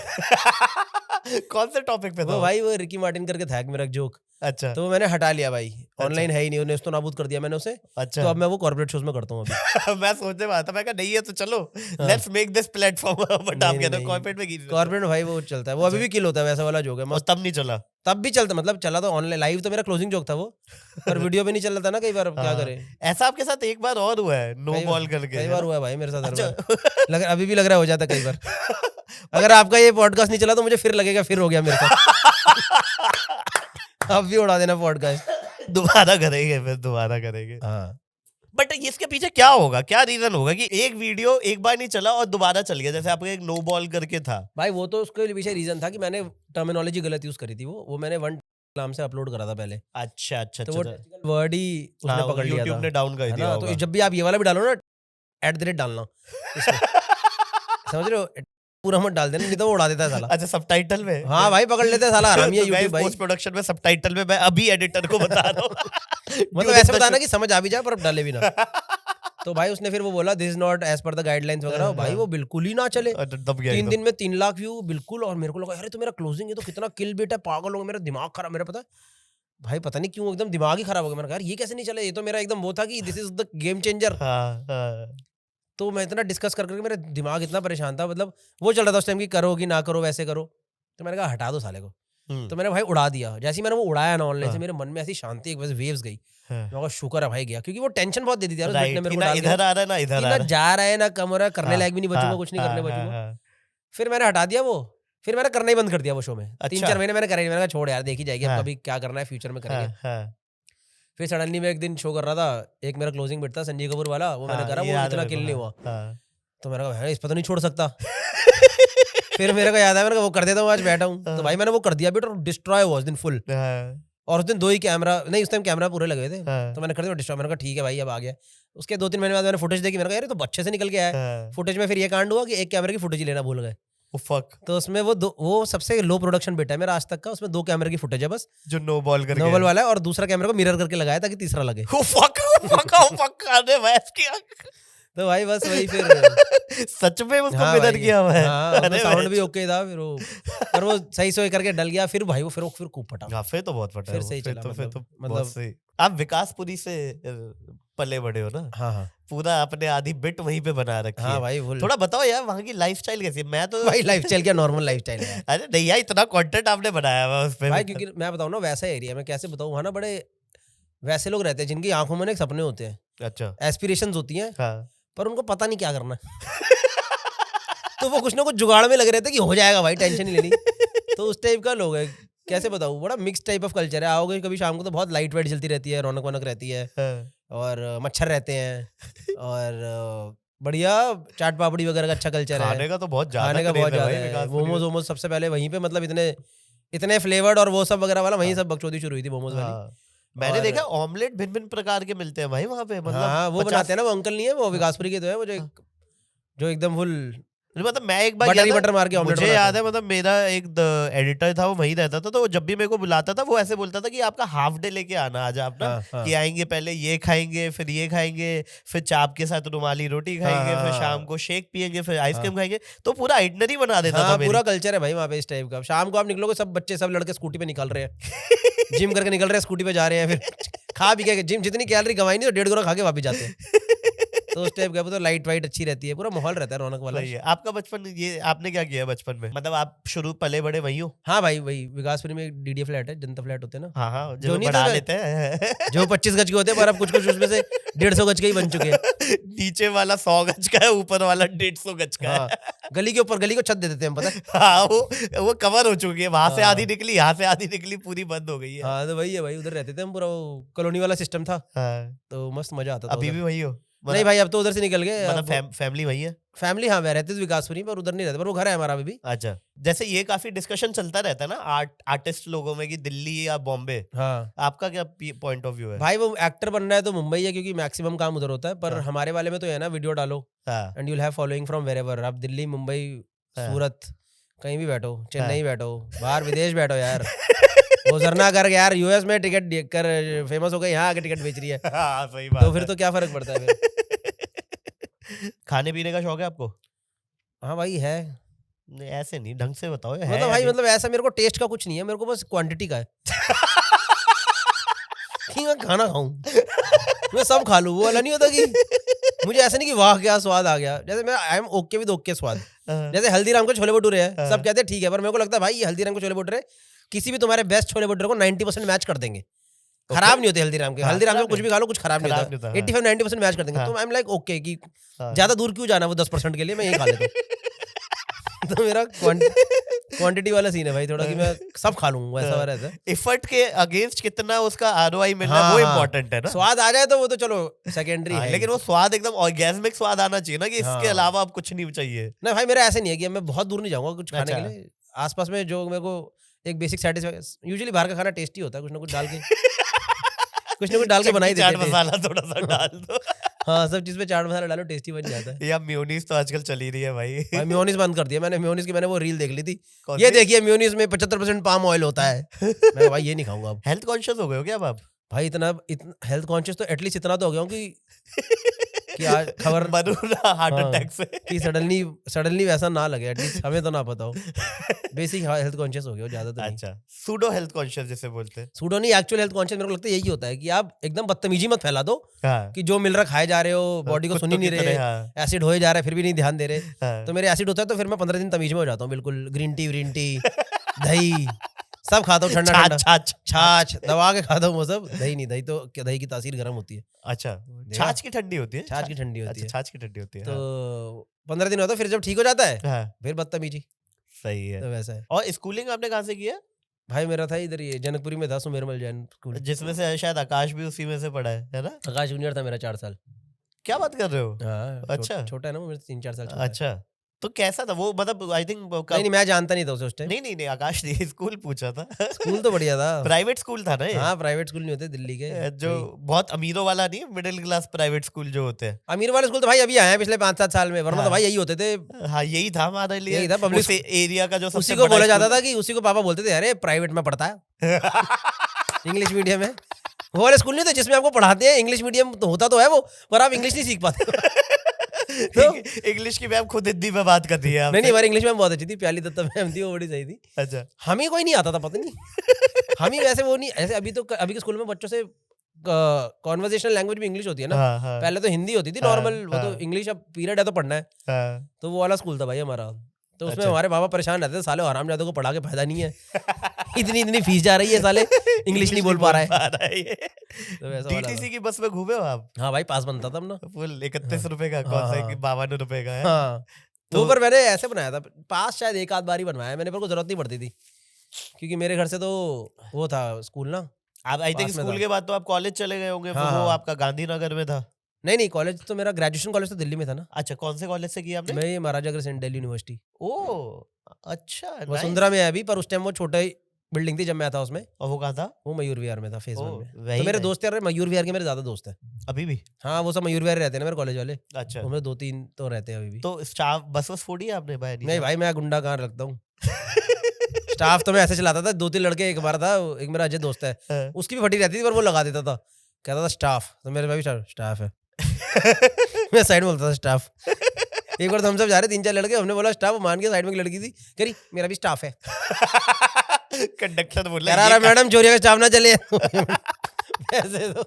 कौन से टॉपिक पे था वो भाई वो रिकी मार्टिन करके था एक मेरा जोक, अच्छा तो वो मैंने हटा लिया भाई, ऑनलाइन है ही नहीं, उन्हें तो नाबूद कर दिया मैंने उसे। अच्छा तो अब मैं वो कॉर्पोरेट शोज में करता हूँ अभी। मैं सोचने वाला था, मैं कहा नहीं है तो चलो let's make this platform, but आप कहते हो नहीं, कॉर्पोरेट में की कॉर्पोरेट में भाई वो चलता है, वो अभी भी किल होता है वैसा वाला जोक है और मस्त। तब नहीं चला। तब भी चलता, मतलब चला तो ऑनलाइन लाइव तो मेरा क्लोजिंग जोक था वो, पर वीडियो पे नहीं चल रहा था ना कई बार, अब क्या हाँ। करे। ऐसा आपके साथ एक बार और हुआ है, नो बॉल करके? कई बार हुआ है भाई मेरे साथ हर अच्छा। बार। अभी भी लग रहा है हो जाता है कई बार। अगर आपका ये पॉडकास्ट नहीं चला तो मुझे फिर लगेगा फिर हो गया मेरे साथ। आप भी उड़ा देना पॉडकास्ट। दोबारा करेंगे, फिर दोबारा करेंगे। हाँ बट इसके पीछे क्या होगा, क्या रीजन होगा कि एक वीडियो एक बार नहीं चला और दोबारा चल गया? जैसे आपका एक नो बॉल करके था भाई, वो तो उसके पीछे रीजन था कि मैंने टर्मिनोलॉजी गलत यूज करी थी। वो मैंने वन नाम से अपलोड करा था पहले, अच्छा अच्छा तो वो अच्छा। वर्ड ही उसने पकड़ लिया यूट्यूब था, ने डाउन कर है दिया ना। होगा। तो जब भी आप ये वाला भी डालो ना, @ डालना इसमें, समझ रहे हो, पूरा मत डाल देना, नहीं तो वो उड़ा देता है साला। अच्छा, सबटाइटल में? हाँ भाई, पकड़ लेते हैं साला, हरामी है यूट्यूब भाई। पोस्ट प्रोडक्शन में सबटाइटल में मैं अभी एडिटर को बता रहा हूँ। मतलब ऐसे बताना कि समझ आ भी जाए पर अब डाले भी ना। तो भाई उसने फिर वो बोला this is not as per the guidelines वगैरह, भाई वो बिल्कुल ही ना चले। दब गया 3 एकदम। दिन में 3 लाख व्यू बिल्कुल, और मेरे को लगा अरे तो मेरा क्लोजिंग है तो कितना किल बिट है, पागल हो गया, मेरा दिमाग खराब, मेरा पता है भाई, पता नहीं क्यों एकदम दिमाग ही खराब हो गया। मैंने कहा यार ये कैसे नहीं चले, ये तो मेरा एकदम वो था कि this is the game changer. हाँ, हाँ। तो मैं इतना डिस्कस कर करके मेरा दिमाग इतना परेशान था, मतलब वो चल रहा था उस टाइम की करो कि ना करो, वैसे करो। तो मैंने कहा हटा दो साले को, तो मैंने भाई उड़ा दिया। जैसे ही मैंने वो उड़ाया ना ऑनलाइन से, हाँ। मेरे मन में ऐसी शांति एक वैसे वेव्स गई। हाँ। मैं कहा शुक्र है भाई गया, क्योंकि वो टेंशन बहुत दे दी थी यार उस राइट, बेट ने मेरे कि को ना डाल इधर आ रहा है ना इधर कि आ ना रहा है। जा रहा है ना कम हो रहा है, करने हाँ, लायक भी नहीं बचूंगा, हाँ, कुछ नहीं करने हाँ, बचूंगा। हाँ। फिर मैंने हटा दिया वो, फिर मैंने करना ही बंद कर दिया वो शो में। 3-4 अच्छा। महीने मैंने करा ही नहीं। मैंने कहा छोड़ यार, देखी जाएगी, अब हाँ। कभी क्या करना है फ्यूचर में करेंगे। हाँ, हाँ, फिर सडनली मैं एक दिन शो कर रहा था, एक मेरा क्लोजिंग बिट था संजय कपूर वाला, वो मैंने हाँ, करा, ये वो याद है इतना मेरे किल को, नहीं हुआ। हाँ। तो मैंने कहा इस पर तो नहीं छोड़ सकता। फिर मेरे को याद है, मैंने कहा वो कर देता हूँ, आज बैठा हूँ। तो भाई मैंने वो कर दिया बिट, और डिस्ट्रॉय हुआ उस दिन फुल। हाँ, और उस दिन 2 ही कैमरा, नहीं उस टाइम कैमरा पूरे लगे थे, हाँ। तो मैंने कर दिया डिस्ट्रॉय। मैंने कहा ठीक है भाई अब आ गया। उसके 2-3 महीने बाद मैंने फुटेज देखी, मैंने कहा यार ये तो अच्छे से निकल के आया। हाँ। फुटेज में फिर ये कांड हुआ कि एक कैमरे की फुटेज ही लेना भूल गए। Oh, fuck। तो उसमें वो सबसे लो प्रोडक्शन बिट है मेरा आज तक का। उसमें 2 कैमरे की फुटेज है बस, जो नो बॉल करके नोबल वाला है, और दूसरा कैमरा को मिरर करके लगाया ताकि तीसरा लगे। Oh, fuck, oh, fuck, oh, fuck, अरे भैंस की आँख। तो भाई बस वही फिर सच में उसको हाँ मिरर भाई, किया हुआ है? हाँ, अरे साउंड भी भैंस। ओके था फिर वो, पर वो सही से करके डल गया। फिर भाई वो फिर खूब फटा। हाँ, फिर तो बहुत फटा फिर है वो, सही फिर चला, तो मतलब बहुत सही। आप विकासपुरी से पले बड़े हो ना? हाँ हाँ पूरा आपने आधी बिट वहीं पे बना रखी हाँ है। भाई फुल। थोड़ा बताओ यार वहाँ की लाइफस्टाइल कैसी है? मैं तो भाई लाइफस्टाइल क्या, नॉर्मल लाइफस्टाइल है यार। अरे नहीं यार, इतना कंटेंट आपने बनाया हुआ है उस पे। भाई क्योंकि मैं बताऊँ ना, वैसा एरिया में कैसे बताऊँ, वहाँ ना बड़े वैसे लोग रहते हैं जिनकी आंखों में ना एक सपने होते हैं, अच्छा। एस्पिरेशंस होती हैं, हाँ। पर उनको पता नहीं क्या करना है। तो वो कुछ ना कुछ जुगाड़ में लगे रहते हैं कि हो जाएगा भाई, टेंशन नहीं लेनी। तो उस टाइप का लोग है, कैसे बताऊँ, बड़ा मिक्स टाइप ऑफ कल्चर है। आओगे कभी शाम को तो बहुत लाइट वाइट जलती रहती है, रौनक वौनक रहती है, हाँ। और मच्छर रहते हैं, और बढ़िया चाट पापड़ी वगैरह का अच्छा कल्चर है। खाने का तो बहुत ज्यादा खाने का क्रेज बहुत है ज्यादा भाई है। विकासपुरी में। मोमोज सबसे पहले वहीं पे, मतलब इतने फ्लेवर्ड और वो सब वगैरह वाला, वहीं सब बकचोदी शुरू हुई थी मोमोज वाली। हाँ। मैंने और- देखा ऑमलेट भिन्न भिन्न प्रकार के मिलते हैं भाई वहाँ पे, मतलब हाँ वो 50 बनाते हैं ना, वो अंकल नहीं है, वो विकासपुरी के तो है, वो जो एकदम फुल मतलब मैं एक बार बटर ही गया था, बटर मार के ऑमलेट मुझे याद है, मतलब मेरा एक एडिटर था, वो वहीं रहता था, तो वो जब भी मेरे को बुलाता था वो ऐसे बोलता था कि आपका हाफ डे लेके आना आज आप ना, हाँ, हाँ। कि आएंगे पहले ये खाएंगे, फिर ये खाएंगे, फिर चाप के साथ रुमाली रोटी खाएंगे, हाँ, फिर हाँ, शाम को शेक पियेंगे, फिर आइसक्रीम खाएंगे। तो पूरा आइटनरी बना देता था हाँ मेरी। पूरा कल्चर है भाई वहाँ पे इस टाइप का। शाम को आप निकलोगे, सब बच्चे सब लड़के स्कूटी पे निकल रहे हैं, जिम करके निकल रहे हैं, स्कूटी पे जा रहे हैं, फिर खा भी के जिम जितनी कैलोरी कमाई नहीं तो 1.5 गुना खा के वापस जाते हैं। तो उस टाइप का तो लाइट वाइट अच्छी रहती है, पूरा माहौल रहता है रौनक वाला। सही है। आपका बचपन, ये आपने क्या किया है बचपन में? मतलब आप शुरू पले बड़े वही हो? हाँ भाई वही विकासपुरी में एक डीडी फ्लैट है, जनता फ्लैट होते हैं ना, हाँ हाँ, जो जो नहीं बढ़ा था- लेते हैं। जो 25 गज के होते हैं, पर अब कुछ कुछ उसमें से 150 गज के ही बन चुके हैं। नीचे वाला 100 गज का है, ऊपर वाला 150 गज का है। हाँ, गली के ऊपर गली को छत दे देते हैं, हम पता है। हाँ, वो कवर हो चुकी है, वहां से हाँ। आधी निकली, यहाँ से आधी निकली, पूरी बंद हो गई है। हाँ तो वही है भाई, उधर रहते थे हम, पूरा वो कॉलोनी वाला सिस्टम था, हाँ। तो मस्त मजा आता था अभी उधर। भी वही हो? नहीं भाई अब तो उधर से निकल गए। मतलब फैमिली वही है? फैमिली हाँ रहते थे विकासपुरी, पर उधर नहीं रहते, पर वो घर है हमारा अभी भी। अच्छा, जैसे ये काफी डिस्कशन चलता रहता है ना आर्टिस्ट लोगों में कि दिल्ली या बॉम्बे, हाँ आपका क्या पॉइंट ऑफ व्यू है? भाई वो एक्टर बनना है तो मुंबई है, क्योंकि मैक्सिमम काम उधर होता है, पर हाँ। हमारे वाले में तो है ना, वीडियो डालो हाँ, and you'll have following from wherever. आप दिल्ली, मुंबई, हाँ। सूरत, कहीं भी बैठो, चेन्नई हाँ। बैठो, बाहर विदेश बैठो यार, वो जरना कर यार यूएस में टिकट देख कर फेमस हो गई, यहाँ आके टिकट बेच रही है, हाँ, सही बात तो फिर है। तो क्या फर्क पड़ता है फिर। खाने पीने का शौक है आपको? हाँ भाई है, नहीं, ऐसे नहीं, ढंग से बताओ। है मतलब भाई अभी? मतलब ऐसा मेरे को टेस्ट का कुछ नहीं है, मेरे को बस क्वांटिटी का है कि मैं खाना खाऊं, मैं सब खा लूं। वो वाला नहीं होता कि मुझे ऐसा नहीं कि वाह क्या स्वाद आ गया। जैसे मैं I am okay with okay स्वाद। हाँ, जैसे हल्दीराम के छोले भटूरे हैं, हाँ। सब कहते हैं ठीक है, पर मेरे को लगता है भाई ये हल्दीराम के छोले भटूरे किसी भी तुम्हारे बेस्ट छोले भटूरे को 90% मैच कर देंगे। खराब नहीं होते हल्दीराम के। हाँ, हल्दीराम खराब में कुछ भी खा लो, कुछ खराब नहीं खराब होता। नहीं होता, हाँ। 85-90% मैच कर देंगे। हाँ। तो आई एम लाइक ओके कि हाँ। ज्यादा दूर क्यों जाना वो 10% के लिए, मैं यही खा लेता हूँ। तो मेरा क्वांटिटी वाला सीन है भाई थोड़ा, कि मैं सब खा लूँ, वैसा वाला रहता है। एफर्ट के अगेंस्ट कितना उसका आरओआई मिल रहा है, हाँ, वो हाँ। इम्पोर्टेंट है ना। स्वाद आ जाए तो वो तो चलो सेकेंडरी हाँ, है। लेकिन वो स्वाद एकदम ऑर्गेस्मिक स्वाद आना चाहिए ना, कि इसके हाँ। अलावा अब कुछ नहीं चाहिए। नहीं भाई मेरा ऐसे नहीं है कि मैं बहुत दूर नहीं जाऊंगा कुछ खाने के अच्छा। लिए। आसपास में जो मेरे को एक बेसिक सेटिस्फैक्शन, यूजुअली बाहर का खाना टेस्टी होता है, कुछ ना कुछ डाल के कुछ ना कुछ डाल के बनाई चटनी, चाट देते हैं। मसाला थोड़ा सा डाल दो। हाँ, सब चीज में चाट मसाला डालो, टेस्टी बन जाता है। या मेयोनीज तो आजकल चली रही है भाई। भाई मेयोनीज बंद कर दिया मैंने। मेयोनीज की मैंने वो रील देख ली थी, कौन ये सी? देखिए मेयोनीज में 75% पाम ऑयल होता है। मैं भाई ये नहीं खाऊंगा अब। हेल्थ कॉन्शियस हो गए हो क्या अब आप? भाई इतना हेल्थ कॉन्शियस तो एटलीस्ट इतना तो हो गया हूँ कि आज खबर मरू ना हार्ट हाँ, अटैक से। कि सडनली वैसा ना लगे, एटलीस्ट हमें तो ना पता हो। बेसिक हेल्थ कॉन्शियस हो गया हो, ज्यादा तो नहीं। अच्छा, सूडो हेल्थ कॉन्शियस जिसे बोलते हैं। सूडो नहीं, एक्चुअल हेल्थ कॉन्शियस मेरे को लगता है यही होता है कि आप एकदम बदतमीजी मत फैला दो हाँ, कि जो मिल रहा खाए जा रहे हो, बॉडी को सुन ही नहीं रहे, हाँ, एसिड होए जा रहा है फिर भी नहीं ध्यान दे रहे। हाँ। तो मेरे एसिड होता है तो फिर मैं 15 दिन तमीज में हो जाता हूँ बिल्कुल। ग्रीन टी दही सब खाता हूँ, ठंडा ठंडा छाछ छाछ दबा के खाता हूँ वो सब। दही नहीं, दही तो दही की तासीर गर्म होती है, अच्छा, छाछ की ठंडी होती है। छाछ की ठंडी होती अच्छा, है। छाछ की ठंडी होती है। तो 15 दिन होता है, फिर जब ठीक हो जाता है हाँ, फिर बदतमीजी। सही है। तो वैसा है और स्कूलिंग आपने कहाँ से किया? भाई। मेरा था इधर ये जनकपुरी में था, सुमेरमल जैन स्कूल। जिसमें से शायद आकाश भी उसी में से पढ़ा है ना? आकाश जूनियर था मेरा 4 साल। क्या बात कर रहे हो? हाँ, अच्छा। छोटा है ना वो मेरे से 3-4 साल छोटा है। अच्छा, तो कैसा था वो? मतलब आई थिंक नहीं मैं जानता नहीं था उसे उस टाइम। नहीं आकाश नहीं, स्कूल पूछा था। स्कूल तो बढ़िया था। प्राइवेट स्कूल था ना ये? हाँ, प्राइवेट स्कूल नहीं होते दिल्ली के जो वही। बहुत अमीरों वाला नहीं, मिडिल क्लास प्राइवेट स्कूल जो होते हैं। अमीर वाले स्कूल तो भाई अभी आए हैं पिछले 5-7 साल में, वरना हाँ। तो भाई यही होते थे। हाँ, यही था हमारे लिए। यही था, public उस एरिया का जो सबसे उसी को बड़ा बोला जाता स्कूल था कि उसी को पापा बोलते थे अरे प्राइवेट में पढ़ता है इंग्लिश मीडियम में। वो वाले स्कूल नहीं थे जिसमें आपको पढ़ाते हैं इंग्लिश मीडियम, तो होता तो है वो, पर आप इंग्लिश नहीं सीख पाते। तो इंग्लिश की मैम खुद हिंदी में बात करती है। नहीं हमारी इंग्लिश मैम बहुत अच्छी थी, प्याली दत्ता मैम थी, वो बड़ी सही थी। अच्छा, हम ही कोई नहीं आता था, पता नहीं हम ही वैसे वो नहीं ऐसे। अभी के स्कूल में बच्चों से कॉन्वर्सेशनल लैंग्वेज भी इंग्लिश होती है ना। हाँ, हाँ, पहले तो हिंदी होती थी हाँ, नॉर्मल, वो तो हाँ। इंग्लिश अब पीरियड है तो पढ़ना है। हाँ, तो वो वाला स्कूल था भाई हमारा। तो उसमें अच्छा। हमारे बाबा परेशान रहते थे, साले हरामजादों को पढ़ा के फायदा नहीं है, इतनी फीस जा रही है, साले इंग्लिश नहीं बोल पा रहा है। ये। तो वैसा वाला डीटीसी की बस में घूमे हो आप? था। हाँ भाई, पास बनता था ना। फुल 31 रुपए का, हाँ, कौन सा हाँ। 52 रुपए का है? हाँ, तो- वो पर मैंने ऐसे बनाया था पास, शायद एक आध बार ही बनवाया मैंने, मेरे को जरूरत नहीं पड़ती थी क्योंकि मेरे घर से तो वो था स्कूल ना। आप आई थिंक पास में स्कूल था। के बाद तो आप कॉलेज चले गए होंगे, फिर हाँ, वो हाँ। आपका गांधीनगर में था। नहीं कॉलेज तो मेरा ग्रेजुएशन कॉलेज तो दिल्ली में था ना। अच्छा, कौन से कॉलेज से किया आपने? मैं ये महाराजा अग्रसेन दिल्ली यूनिवर्सिटी ओ अच्छा, nice। वसुंधरा में है अभी, पर उस टाइम वो छोटा ही बिल्डिंग थी जब मैं था उसमें। और वो कहाँ था? वो मयूर विहार में था, फेज 1 ओ, में। very तो मेरे nice। दोस्त यार मयूर विहार के मेरे ज्यादा दोस्त हैं अभी भी? हाँ। वो सब मयूर विहार रहते हैं ना मेरे कॉलेज वाले, अच्छा, उनमें 2-3 तो रहते हैं अभी भी। तो स्टाफ बस फोड़ी है आपने भाई? नहीं भाई, मैं गुंडा कहाँ रखता हूँ स्टाफ तो मैं ऐसे चलाता था। 2-3 लड़के, एक बार था, एक मेरा अजय दोस्त है, हाँ। उसकी भी फटी रहती थी, पर वो लगा देता था, कहता था स्टाफ, तो मेरे भाई स्टाफ है मैं साइड में बोलता था स्टाफ। एक बार तो हम सब जा रहे 3-4 लड़के, हमने बोला स्टाफ, मान के साइड में एक लड़की थी, करी मेरा भी स्टाफ है। कंडक्टर बोला यार मैडम चोरिया का स्टाफ ना चले ऐसे तो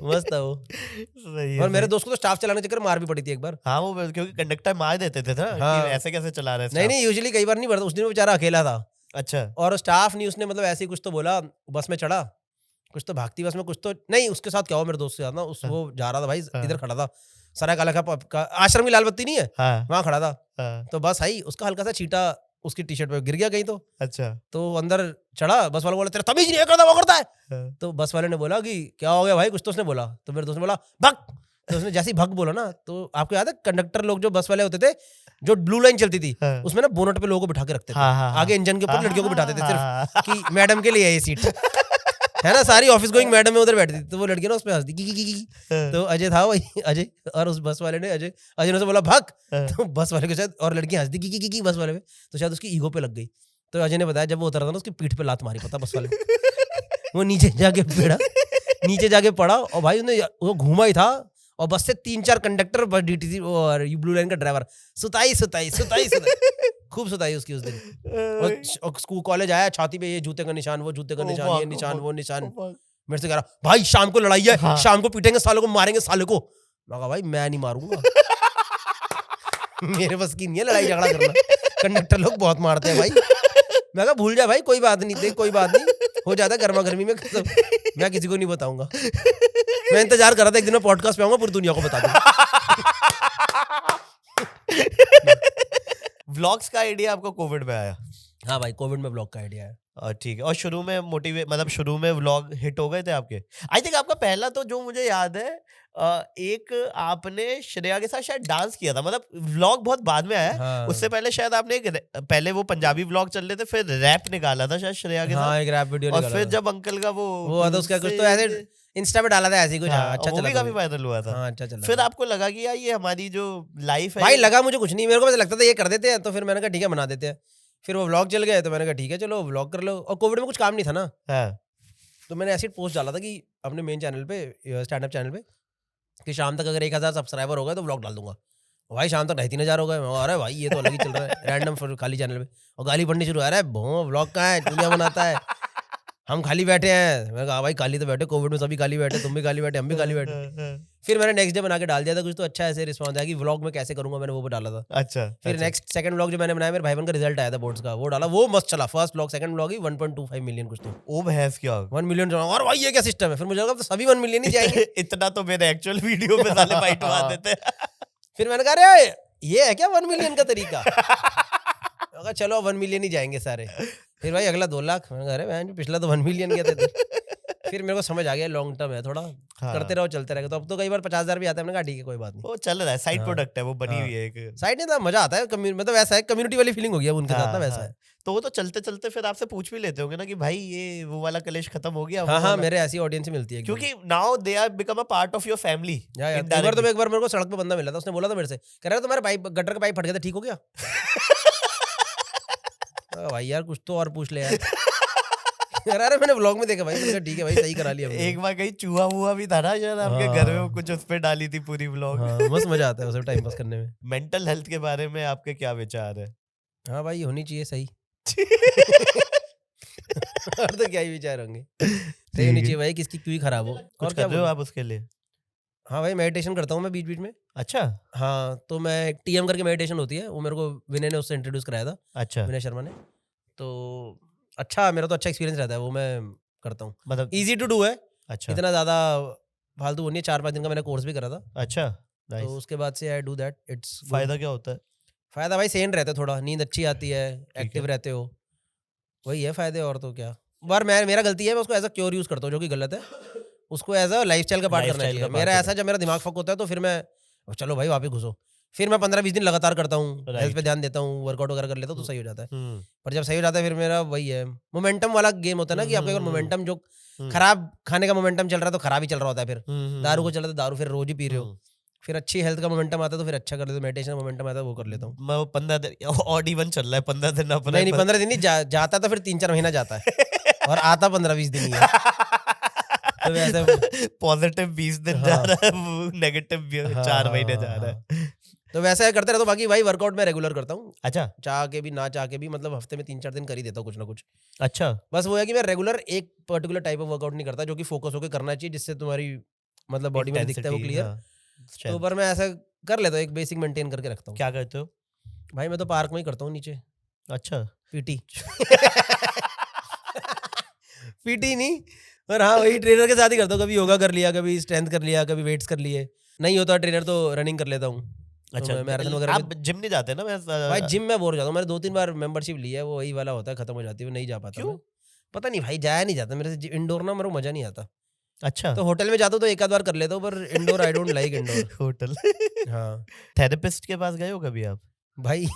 मस्त था वो। सही है, और मेरे सही। दोस्त को तो स्टाफ चलाने के चक्कर मार भी पड़ी थी एक बार। हाँ, वो क्योंकि कंडक्टर मार देते थे ना, हाँ। कि ऐसे कैसे चला रहे हैं नहीं staff। यूजुअली कई बार नहीं पड़ता, उस दिन वो बेचारा अकेला था अच्छा, और स्टाफ नहीं, उसने मतलब ऐसे ही कुछ तो बोला, बस में चढ़ा, कुछ तो भागती बस में कुछ तो नहीं, उसके साथ क्या हुआ मेरे दोस्त के साथ ना, उस वो जा रहा था भाई, हाँ। इधर खड़ा था, सराय काला का आश्रम की लाल बत्ती नहीं है, हाँ, वहां खड़ा था। हाँ, तो बस आई, उसका हल्का सा छींटा उसकी टी शर्ट पे गिर गया कहीं, तो अच्छा, अंदर चढ़ा, बस वाला बोला तेरा तमीज नहीं है, करता वो करता है। हाँ, तो बस वाले ने बोला कि क्या हो गया भाई, कुछ तो उसने बोला, तो मेरे दोस्त ने बोला भग। तो उसने जैसे ही भग बोला ना, तो आपको याद है कंडक्टर लोग जो बस वाले होते थे, जो ब्लू लाइन चलती थी, हाँ। उसमें ना बोनट पे लोगों को बिठा के रखते थे, हाँ, हाँ, हाँ। आगे इंजन के ऊपर हाँ, लड़कियों को बिठाते थे हाँ, सिर्फ कि मैडम के लिए है ये सीट है ना, सारी ऑफिस गोइंग मैडम में उधर बैठती थी, तो वो लड़की ना उस पे हंसती की। हाँ, तो अजय था वही, अजय, और उस बस वाले ने अजय ने उसे बोला भाग, हाँ। तो बस वाले के शायद, और लड़की हंसती की बस वाले पे, तो शायद उसकी ईगो पे लग गई। तो अजय ने बताया जब वो उतरा था ना, उसकी पीठ पे लात मारी, पता बस वाले वो नीचे जाके पड़ा, और भाई उसने वो घूमा ही था और बस से 3-4 कंडक्टर, बस डीटीसी और ब्लू लाइन का ड्राइवर, सुताई सुताई सुताई सुताई खूब सुताई उसकी उस दिन। और स्कूल कॉलेज आया, छाती पे ये जूते का निशान, वो जूते का निशान, ये निशान, वो निशान। मेरे से कह रहा भाई शाम को लड़ाई है, हाँ। शाम को पीटेंगे सालों को, मारेंगे सालों को। मैं कहा भाई मैं नहीं मारूंगा। मेरे बस की नहीं है लड़ाई झगड़ा करना, कंडक्टर लोग बहुत मारते हैं भाई। मैं कहा भूल जा भाई, कोई बात नहीं, देख कोई बात नहीं, हो जाता है गर्मा गर्मी में, मैं किसी को नहीं बताऊंगा। मैं इंतजार कर रहा था एक दिन मैं पॉडकास्ट पे आऊंगा, पूरी दुनिया को बता दूंगा। व्लॉग्स का आइडिया आपको कोविड में आया? हाँ भाई, कोविड में ब्लॉग का आइडिया है। ठीक है। और शुरू में मतलब शुरू में व्लॉग हिट हो गए थे आपके? आई थिंक आपका पहला तो जो मुझे याद है, एक आपने श्रेया के साथ शायद डांस किया था, मतलब व्लॉग बहुत बाद में आया। हाँ। उससे पहले शायद आपने पहले वो पंजाबी व्लॉग चल रहे थे, फिर रैप निकाला था शायद श्रेया के हाँ, साथ। एक रैप वीडियो और निकाला फिर था। जब अंकल का वो आता उसका कुछ तो ऐसे इंस्टा पे डाला था, ऐसे ही कुछ। हाँ, अच्छा वो चला भी था काफी वो। वायरल हुआ था। हाँ, अच्छा चला फिर था। आपको लगा कि यार ये हमारी जो लाइफ है भाई लगा मुझे कुछ नहीं, मेरे को बस लगता था ये कर देते हैं, तो फिर मैंने कहा ठीक है बना देते हैं। फिर वो व्लॉग चल गए तो मैंने कहा ठीक है चलो व्लॉग कर लो। और कोविड में कुछ काम नहीं था ना, हाँ, तो मैंने ऐसी पोस्ट डाला था कि अपने मेन चैनल पे, स्टैंड अप चैनल पे, कि शाम तक अगर 1000 सब्सक्राइबर हो गए तो व्लॉग डाल दूंगा। और भाई शाम तक 2500 हो गए। मैं अरे भाई ये तो अलग ही चल रहा है, रैंडम फिर खाली चैनल पे। और गाली पढ़नी शुरू, अरे भो व्लॉग कहाँ है, दुनिया बनाता है, हम खाली बैठे हैं। मैंने कहा भाई खाली तो बैठे, कोविड में सभी खाली बैठे, तुम भी खाली बैठे, हम भी खाली बैठे। फिर मैंने नेक्स्ट डे बना के डाल दिया था कुछ, तो अच्छा ऐसे रिस्पॉन्स आया कि व्लॉग में कैसे करूंगा, मैंने वो डाला था। अच्छा। फिर नेक्स्ट सेकंड व्लॉग जो मैंने बनाया, मेरे भाई बहन का रिजल्ट आया था बोर्ड्स का, वो डाला, वो मस्त चला। फर्स्ट व्लॉग, सेकंड व्लॉग ही 1.25 मिलियन कुछ तो। ओ भैंस क्या 1 मिलियन। और भाई ये क्या सिस्टम है? फिर मुझे लगा तो सभी 1 मिलियन ही जाएंगे। इतना तो मेरे एक्चुअल वीडियो में साले बाइट मार देते हैं। फिर मैंने कहा अरे ये है क्या 1 मिलियन का तरीका? मैंने कहा चलो 1 मिलियन ही जाएंगे सारे। फिर भाई अगला 2 लाख। मैंने कहा अरे मैं पिछला तो 1 मिलियन गया था। फिर मेरे को समझ आ गया लॉन्ग टर्म है थोड़ा, हाँ। करते रहो चलते रहेगा। तो अब तो कई बार 50,000 भी आता है। मैंने कहा ठीक है कोई बात नहीं, वो चल रहा है, साइड हाँ। प्रोडक्ट है, वो बनी हाँ। हुई है एक। साइड नहीं था, मजा आता है। मतलब वैसा है, कम्युनिटी वाली फीलिंग हो गया उनके साथ ना, हाँ, वैसा हाँ। है। तो वो तो चलते चलते फिर आपसे पूछ भी लेते होंगे ना कि भाई ये वो वाला कलेश खत्म हो गया? वो हाँ हाँ, वाला? मेरे ऐसी ऑडियंस ही मिलती है एकदम। क्योंकि now they are become a part of your family. एक बार मेरे को सड़क पे बंदा मिला था, उसने बोला था मेरे से, कह रहा तुम्हारे पाइप, गटर का पाइप फट गया था, ठीक हो गया? भाई यार कुछ तो और पूछ ले यार। अरे मैंने व्लॉग में देखा भाई, मैंने कहा ठीक है भाई सही करा लिया हमने। एक बार कहीं चूहा हुआ भी था ना शायद आपके हाँ। घर में, वो कुछ उस पे डाली थी पूरी व्लॉग। हाँ, मस्त मजा आता है उसे टाइम पास करने में। मेंटल हेल्थ के बारे में आपके क्या विचार है? हाँ भाई होनी चाहिए सही। और तो क्या ही विचार होंगे, सही होनी चाहिए भाई, किसकी क्यों ही खराब हो। कुछ और क्या कर रहे हो बोलूं? आप उसके लिए? हाँ भाई मेडिटेशन करता हूँ मैं बीच बीच में। अच्छा हाँ तो मैं TM करके मेडिटेशन होती है, वो मेरे को विनय ने उससे इंट्रोड्यूस कराया था, अच्छा। विनय शर्मा ने। तो अच्छा मेरा तो अच्छा एक्सपीरियंस रहता है, वो मैं करता हूँ। मतलब इजी टू डू है, अच्छा इतना ज़्यादा फालतू वो नहीं है। 4-5 दिन का मैंने कोर्स भी करा था, अच्छा तो नाइस। उसके बाद से आई डू दैट। इट्स फायदा क्या होता है? फायदा भाई सेन रहते हो, थोड़ा नींद अच्छी आती है, एक्टिव है। रहते हो, वही है फायदे। और तो क्या, बार मेरा गलती है, मैं उसको एज अ क्योर यूज करता हूँ, जो कि गलत है। उसको एज अ लाइफस्टाइल का पार्ट करना Lifestyle चाहिए। का part मेरा करना ऐसा जब मेरा दिमाग फक होता है तो फिर मैं चलो भाई वापस घुसो, फिर मैं 15-20 दिन लगातार करता हूँ, हेल्थ Right. पे ध्यान देता हूँ, वर्कआउट वगैरह कर लेता हूँ, तो सही हो जाता है। हम्म पर जब सही हो जाता है फिर मेरा वही है, मोमेंटम वाला गेम होता है ना, कि आपका अगर मोमेंटम जो हम्म। खराब खाने का मोमेंटम चल रहा है तो खराब ही चल रहा होता है। फिर हम्म, दारू को चल रहा है तो दारू फिर रोज ही पी रहे हो। हम्म। फिर अच्छी हेल्थ का मोमेंटम आता है तो फिर अच्छा कर लेते हो, मेडिटेशन मोमेंटम आता है वो कर लेता हूँ। मैं वो 15 दिन ऑड इवन चल रहा है, 15 दिन अपना नहीं 15 दिन नहीं जाता तो फिर 3-4 महीना जाता है, और आता 15-20 दिन ही है। तो वैसे पॉजिटिव 20 दिन हाँ। जा रहा है, वो नेगेटिव 4 महीने जा रहा है। तो वैसे करते रहता हूँ। बाकी भाई वर्कआउट में रेगुलर करता हूँ, अच्छा चाह के भी ना चाह के भी, मतलब हफ्ते में 3-4 दिन कर ही देता हूँ कुछ ना कुछ। अच्छा बस वो है कि मैं रेगुलर एक पर्टिकुलर टाइप ऑफ वर्कआउट नहीं करता, जो कि फोकस होकर करना चाहिए, जिससे तुम्हारी मतलब बॉडी में दिखता है वो Intensity, क्लियर। हाँ, तो शायद। पर मैं ऐसा कर लेता हूँ, एक बेसिक मेंटेन करके रखता हूँ। क्या करते हो? भाई मैं तो पार्क में ही करता हूँ नीचे, अच्छा पीटी। पीटी नहीं, पर हाँ वही ट्रेनर के साथ ही करता हूँ। कभी योगा कर लिया, कभी स्ट्रेंथ कर लिया, कभी वेट्स कर लिए। नहीं होता ट्रेनर तो रनिंग कर लेता हूँ। अच्छा मैं मैराथन वगैरह आप जिम नहीं जाते ना? मैं भाई जिम में बोर हो जाता हूँ। मैंने 2-3 बार मेंबरशिप ली है, वो वही वाला होता है, खत्म हो जाती है, नहीं जा पाता क्यों? मैं। पता नहीं भाई, जाया नहीं जाता मेरे से इंडोर ना, मेरे को मजा नहीं आता। अच्छा तो होटल में जाता हूँ तो एक आध बार कर लेता हूँ, पर indoor I don't like indoor. Hotel हाँ थेरेपिस्ट के पास गए हो कभी आप? भाई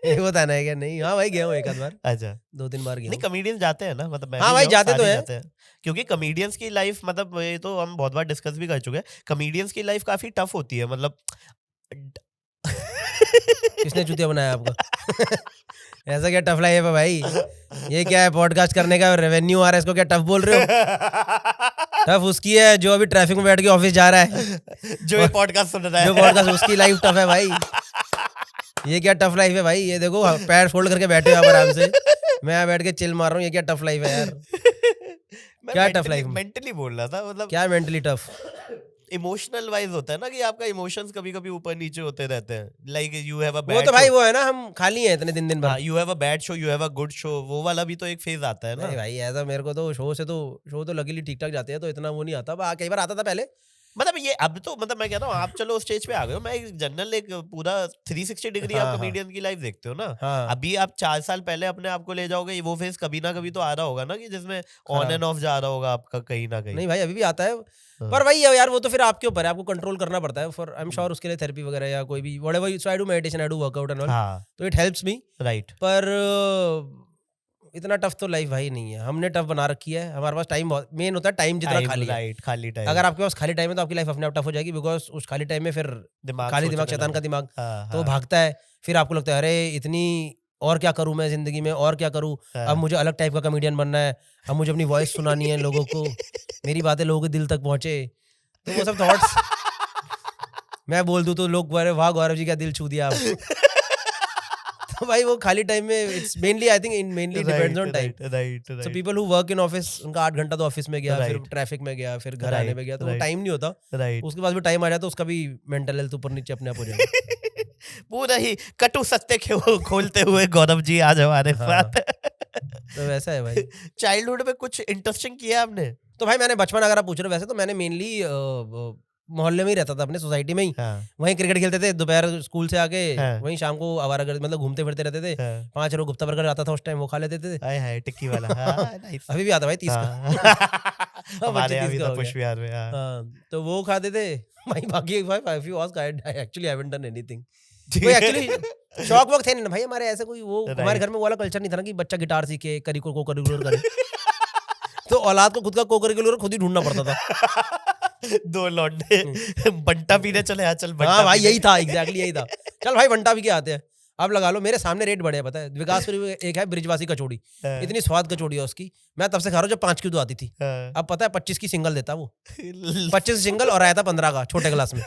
ये बताना है क्या? नहीं, हाँ भाई गया हूँ एक आध बार, अच्छा 2-3 बार गया नहीं, हूँ। कॉमेडियंस जाते हैं ना, मतलब मैं हाँ भी भाई, गया हूँ, जाते तो सारे हैं। क्योंकि कॉमेडियंस की लाइफ, मतलब ये तो हम बहुत बार डिस्कस भी कर चुके हैं, कॉमेडियंस की लाइफ काफी टफ होती है, मतलब किसने चूतिया बनाया आपको? ऐसा क्या टफ लाइफ है भाई? ये क्या है, पॉडकास्ट करने का रेवेन्यू आ रहा है, इसको क्या टफ बोल रहे हो? टफ उसकी है जो अभी ट्रैफिक में बैठ के ऑफिस जा रहा है, जो ये पॉडकास्ट सुन रहा है, जो पॉडकास्ट, उसकी लाइफ टफ है भाई। ये क्या टफ लाइफ है भाई? ये देखो पैर फोल्ड करके बैठे हो आप आराम से, मैं यहाँ बैठ के चिल मार रहा हूँ। ये क्या टफ लाइफ है यार? क्या टफ लाइफ? मेंटली बोल रहा था, मतलब क्या मेंटली टफ? इमोशनल वाइज होता है ना कि आपका इमोशंस कभी कभी ऊपर नीचे होते रहते हैं, लाइक यू हैव अ वो बैड तो भाई वो है ना, हम खाली हैं इतने दिन भर। You have a bad show, you have a good show, वो वाला भी तो एक फेज आता है ना। नहीं भाई, ऐसा मेरे को तो शो तो लकीली ठीक ठाक जाते हैं, तो इतना वो नहीं आता। कई बार आता था पहले। मतलब ये अब तो, मतलब मैं कह रहा हूँ आप चलो स्टेज पे आ गए हो, मैं एक जनरल एक पूरा 360 डिग्री आप कॉमेडियन की लाइफ देखते हो ना। हाँ। अभी आप 4 साल पहले अपने आप को ले जाओगे, वो फेज कभी ना कभी तो आ रहा होगा ना कि जिसमें ऑन एंड ऑफ जा रहा होगा आपका कहीं ना कहीं। नहीं भाई, अभी भी आता है, पर वही है यार, वो तो फिर आपके ऊपर है, आपको कंट्रोल करना पड़ता है। फॉर आई एम श्योर उसके लिए थेरेपी वगैरह या कोई भी whatever, so I do meditation, I do workout and all, तो इट हेल्प्स मी। राइट। पर इतना टफ तो लाइफ भाई नहीं है, हमने टफ बना रखी है। हमारे पास टाइम बहुत मेन होता है, टाइम जितना खाली है। राइट, खाली टाइम। अगर आपके पास खाली टाइम है तो आपकी लाइफ अपने आप टफ हो जाएगी, बिकॉज उस खाली टाइम में फिर खाली दिमाग, शैतान का दिमाग, तो वो भागता है। फिर आपको लगता है अरे इतनी और क्या करूं मैं जिंदगी में, और क्या करूं, अब मुझे अलग टाइप का कॉमेडियन बनना है, अब मुझे अपनी वॉइस सुनानी है लोगों को, मेरी बातें लोगों के दिल तक पहुंचे, तो वो सब थॉट्स मैं बोल दूं तो लोग बोले वाह गौरव जी का दिल छू दिया आप। तो भाई वो खाली टाइम में it's mainly, I think mainly depends on time. Right. So people who work in office, उनका 8 घंटा तो ऑफिस में गया, फिर ट्रैफिक में गया, फिर घर आने में गया, तो वो टाइम नहीं होता। राइट। उसके पास भी टाइम आ जाए तो उसका भी मेंटल हेल्थ ऊपर नीचे अपने आप हो जाएगा। पूरा ही कटु सत्य खोलते हुए गौरव जी आज हमारे साथ। तो वैसा है भाई। चाइल्डहुड में कुछ इंटरेस्टिंग किया आपने? तो भाई मैंने बचपन, अगर आप पूछ रहे हो, वैसे तो मैंने मेनली मोहल्ले में ही रहता था, अपने सोसाइटी में ही। वहीं क्रिकेट खेलते थे, दोपहर स्कूल से आके वहीं शाम को आवारागर्दी, मतलब घूमते फिरते रहते थे। 5 रुपए गुप्ता बर्गर आता था उस टाइम, वो खा लेते थे। हाय टिक्की वाला। अभी भी आता भाई 30 का। हमारे यहाँ भी था पुष्प विहार में। तो वो खाते थे भाई। बाकी भाई if you ask, I actually haven't done anything. कोई एक्चुअली शौक वक्त थे नहीं भाई हमारे, ऐसे कोई वो हमारे घर में वो वाला कल्चर नहीं था ना कि बच्चा गिटार सीखे, को-करिकुलर करे। तो औलाद को खुद का को-करिकुलर खुद ही ढूंढना पड़ता था। 2 लौंडे बंटा पीने चले, चल बंटा। हाँ भाई यही था, एग्जैक्टली यही था। चल भाई बंटा पी के आते हैं। अब लगा लो मेरे सामने रेट बढ़े, पता है, विकासपुरी में एक है ब्रिजवासी कचौड़ी, इतनी स्वाद कचौड़ी है उसकी, मैं तब से खा रहा हूँ जब 5 की दूध आती थी। अब पता है 25 की सिंगल देता वो, 25 सिंगल और आया था 15 का छोटे गिलास में।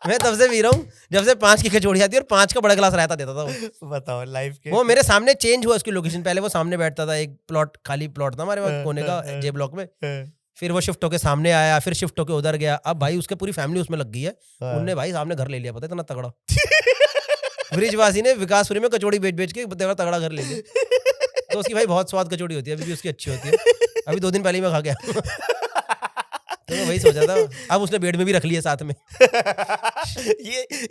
मैं तब से पी रहा हूँ जब से 5 की कचौड़ी आती है, और 5 का बड़ा गिलास रायता देता था वो। बताओ लाइफ के। वो मेरे सामने चेंज हुआ उसकी लोकेशन, पहले वो सामने बैठता था, एक प्लॉट खाली प्लॉट था हमारे वहाँ कोने का जे ब्लॉक में, फिर वो शिफ्ट होके सामने आया, फिर शिफ्ट होके उधर गया। अब भाई उसके पूरी फैमिली उसमें लग गई है, उनने भाई सामने घर ले लिया, पता है इतना तगड़ा। ब्रिजवासी ने विकासपुरी में कचौड़ी बेच बेच के तगड़ा घर ले लिया। तो उसकी भाई बहुत स्वाद कचौड़ी होती है, अभी भी उसकी अच्छी होती है। अभी 2 दिन पहले मैं खा गया। तो मैं वही सोचा था, अब उसने बेड में भी रख लिया साथ में।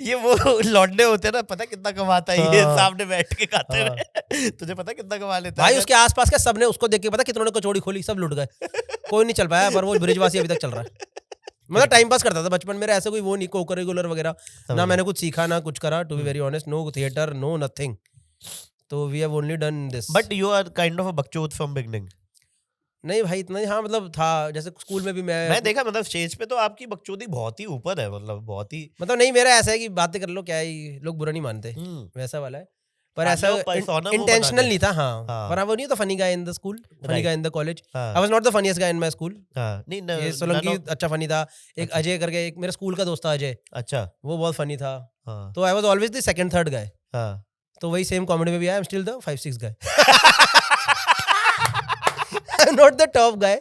ये वो लौंडे होते हैं ना, पता कितना कमाता है ये, सामने बैठ के खाते रहे। तुझे पता कितना कमा लेता है भाई? उसके आसपास के सबने उसको देख के पता कितनों ने कचौड़ी खोली, सब लुट गए, कोई नहीं चल पाया, पर वो ब्रिजवासी अभी तक चल रहा है। मतलब टाइम पास करता था बचपन मेरा, ऐसा कोई वो नहीं को-करिकुलर वगैरह ना, मैंने कुछ सीखा ना कुछ करा, to be very honest, no theatre, no nothing. तो we have only done this. But you are kind of a बकचोद फ्रॉम बिगनिंग। नहीं भाई इतना ही, हाँ मतलब था, जैसे स्कूल में भी मैं देखा, मतलब स्टेज पे तो आपकी बकचोदी बहुत ही ऊपर है, मतलब बहुत ही, मतलब नहीं, मेरा ऐसा है कि बातें कर लो, क्या ही लोग बुरा नहीं मानते, वैसा वाला है। पर ऐसा इंटेंशनल नहीं था। हाँ, पर वो नहीं था funny guy in the school, funny guy in the college. I was not the funniest guy in my school. ये सोलंकी अच्छा फनी था, एक अजय करके एक मेरे स्कूल का दोस्त था अजय, अच्छा वो बहुत फनी था। तो I was always the second third guy. तो वही सेम कॉमेडी में भी I am still the 5-6 guy. I am not the top guy.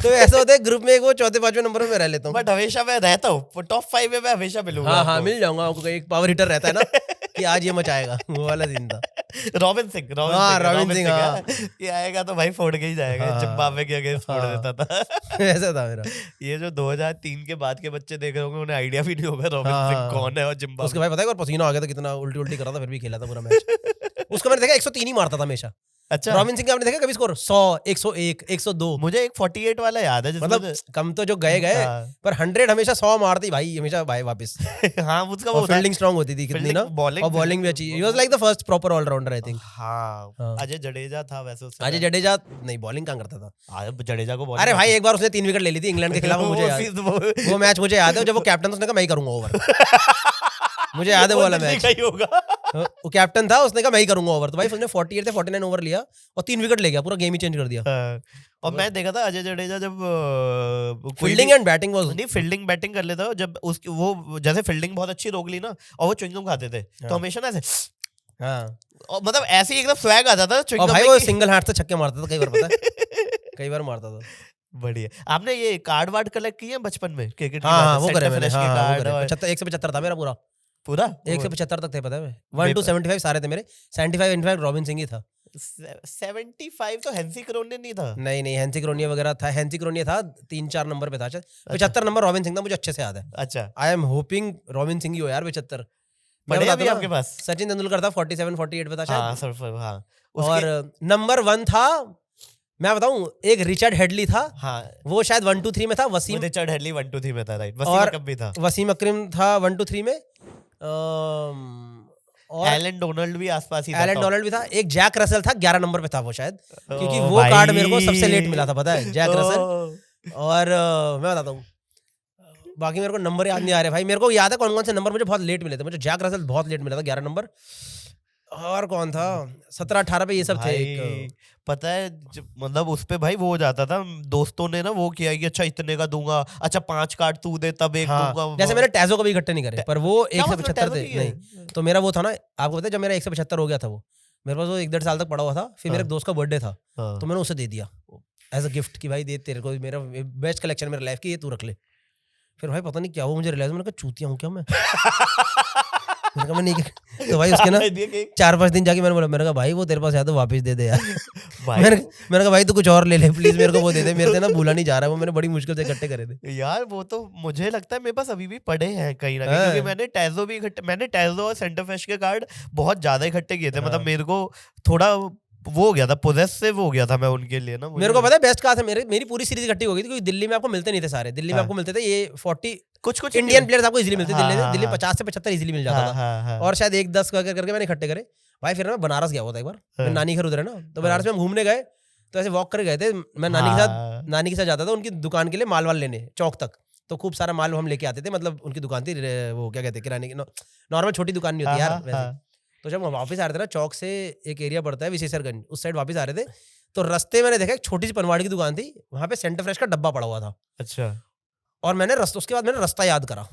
तो ऐसा होता है ग्रुप में एक वो 4-5वें नंबर में रह लेता हूँ, बट हमेशा मैं रहता हूँ टॉप 5 में, मैं हमेशा मिलूंगा। हाँ मिल जाऊंगा आपको, एक पावर हिटर रहता है ना कि आज ये मचाएगा, वो वाला दिन था। रॉबिन सिंह ये आएगा तो भाई फोड़ के ही जाएगा, जिम्बाब्वे के अगेंस्ट फोड़ देता था। ऐसा था मेरा। ये जो 2003 के बाद के बच्चे देख रहे होंगे, उन्हें आइडिया भी नहीं होगा रॉबिन सिंह कौन है, और जिम्बाब्वे उसके भाई पता है एक बार पसीना आ गया था, कितना उल्टी कर रहा था, फिर भी खेला था पूरा मैच। उसका मैंने देखा 103 ही मारता था हमेशा। अच्छा, रॉबिन सिंह का आपने देखा कभी स्कोर? 100, 101, 102। मुझे एक 48 वाला याद है, मतलब कम तो जो गए पर 100 हमेशा 100 मारती भाई, हमेशा भाई वापस। हाँ, उसका वो फील्डिंग स्ट्रांग होती थी कितनी ना, और बॉलिंग भी अच्छी। He was like the first proper allrounder I think. हाँ, अजय जडेजा था वैसे उससे। अजय जडेजा नहीं, बॉलिंग कहाँ करता था जडेजा को? अरे भाई एक बार उसने 3 विकेट ले ली थी इंग्लैंड के खिलाफ, मुझे याद, वो मैच मुझे याद है, जब वो कैप्टन उसने कहा मैं ही करूंगा ओवर। मुझे याद है वो वाला दिल्ली मैच। का ही होगा। वो कैप्टन था, उसने कहा मैं ही करूंगा ओवर, तो भाई उसने 48 से 49 ओवर लिया और 3 विकेट ले गया, पूरा गेम ही चेंज कर दिया। हाँ, और मैं देखा था अजय जडेजा जब फील्डिंग एंड बैटिंग वाज नहीं फील्डिंग बैटिंग कर लेता, जब उसकी वो जैसे फील्डिंग बहुत अच्छी रोक ली ना और वो च्युइंगम खाते थे तो हमेशा ना ऐसे हाँ, और मतलब ऐसे ही एकदम स्वैग आता था और च्युइंगम भाई में वो कि- सिंगल हाथ से छक्के मारता था कई बार, पता है कई बार मारता था। बढ़िया। आपने ये कार्ड वार्ड कलेक्ट किए हैं बचपन में क्रिकेट हाँ हाँ, वो करे मैंने, के हाँ हाँ, वो कार्ड करे। और 75 1 से 75 था मेरा पूरा, पूरा 1 से 75 तक थे, पता है 1 to 75 सारे थे मेरे। 75 इनफैक्ट रॉबिन सिंह ही था। 75 तो हेंसी क्रोनियन नहीं था। नहीं नहीं, हैंसी क्रोनिया वगैरह था, हैंसी क्रोनिया था 3-4 नंबर पे था शायद। 75 नंबर रॉबिन सिंह था, मुझे अच्छे से याद है। अच्छा I am hoping Robin Singh ही हो यार 75। पढ़े अभी आपके पास? सचिन तेंदुलकर था 47 48 पे था हाँ शायद। सर हाँ और नंबर 1 था, मैं बताऊं, एक रिचर्ड हेडली था, हाँ वो शायद 1 2 3 में था। वसीम रिचर्ड हेडली 1 2 3 में था, राइट। वसीम और अकब भी था। वसीम अकरम था 1 2 3 में। और एलन डोनाल्ड भी आसपास ही था। Elon top। डोनाल्ड भी था। एक जैक रसल था 11 नंबर पे था वो शायद, क्योंकि ओ वो भाई। कार्ड मेरे को सबसे लेट मिला था, पता है, जैक रसल। ओ, और मैं बताता हूँ, बाकी मेरे को नंबर याद नहीं आ रहे भाई। मेरे को याद है कौन कौन से नंबर मुझे बहुत लेट मिले थे। मुझे जैक रसल बहुत लेट मिला था 11 नंबर। और कौन था 17-18 पे, ये सब थे। भाई एक पता है मतलब उस पे भाई वो हो जाता था, दोस्तों ने ना वो किया कि अच्छा इतने का दूंगा, अच्छा 5 कार्ड तू दे तब एक हाँ, दूंगा। जैसे मैंने टैजो कभी इकट्ठे नहीं करे, पर वो 1 से मतलब 75 थे। टैजो नहीं है? नहीं, तो मेरा वो था ना, आपको पता है जब मेरा 1 से 75 हो गया था, वो मेरे पास वो 1-1.5 साल तक पड़ा हुआ था। फिर मेरे हाँ। एक दोस्त का बर्थडे था, हाँ। तो मैंने उसे दे दिया एज अ गिफ्ट कि भाई दे तेरे को, मेरा बेस्ट कलेक्शन मेरे लाइफ की, ये तू रख ले। फिर भाई पता नहीं क्या हुआ, मुझे रियलाइज, मैंने कहा चूतिया हूँ क्या मैं? मैंने कहा मैं नहीं। तो भाई उसके ना 4-5 दिन जाके मैंने बोला, मैंने कहा भाई वो तेरे पास है तो वापस दे दे यार। भाई मैंने कहा भाई तू कुछ और ले ले प्लीज, मेरे को वो दे दे, मेरे से ना भूला नहीं जा रहा है, वो मैंने बड़ी मुश्किल से इकट्ठे करे थे। यार वो तो मुझे लगता है मेरे पास अभी भी पड़े हैं कहीं ना कहीं, क्योंकि मैंने टैजो और सेंटरफ्रेश के कार्ड बहुत ज्यादा इकट्ठे किए थे। मतलब मेरे को थोड़ा वो हो गया था, पोजेसिव हो गया था मैं उनके लिए ना। मेरे को पता है बेस्ट कहा था, मेरी पूरी सीरीज इकट्ठी हो गई थी, क्योंकि दिल्ली में आपको मिलते नहीं थे सारे। दिल्ली में हाँ। आपको मिलते थे ये 40 कुछ इंडियन प्लेयर्स आपको इजीली मिलते थे दिल्ली में। हाँ, दिल्ली में हाँ। 50 से 75 इजीली मिल जाता था। और शायद 1-10 करके मैंने इकट्ठे करे। भाई फिर मैं बनारस गया हुआ था एक बार, मेरी नानी घर उधर है ना, तो बनारस में हम घूमने गए, तो ऐसे वॉक कर गए थे। मैं नानी के साथ जाता था उनकी दुकान के लिए माल वाल लेने चौक तक। तो खूब सारा माल हम लेके आते थे, मतलब उनकी दुकान थी, वो क्या कहते हैं, किराने की, नॉर्मल छोटी दुकान नहीं होती यार वैसे। तो जब हम वापस आ रहे थे ना, चौक से एक एरिया पड़ता है विशेषरगंज, उस साइड वापस आ रहे थे, तो रास्ते मैंने देखा एक छोटी सी पनवाड़ी की दुकान थी, वहां पे सेंटर फ्रेश का डब्बा पड़ा हुआ था। अच्छा और मैंने उसके बाद मैंने रास्ता याद करा।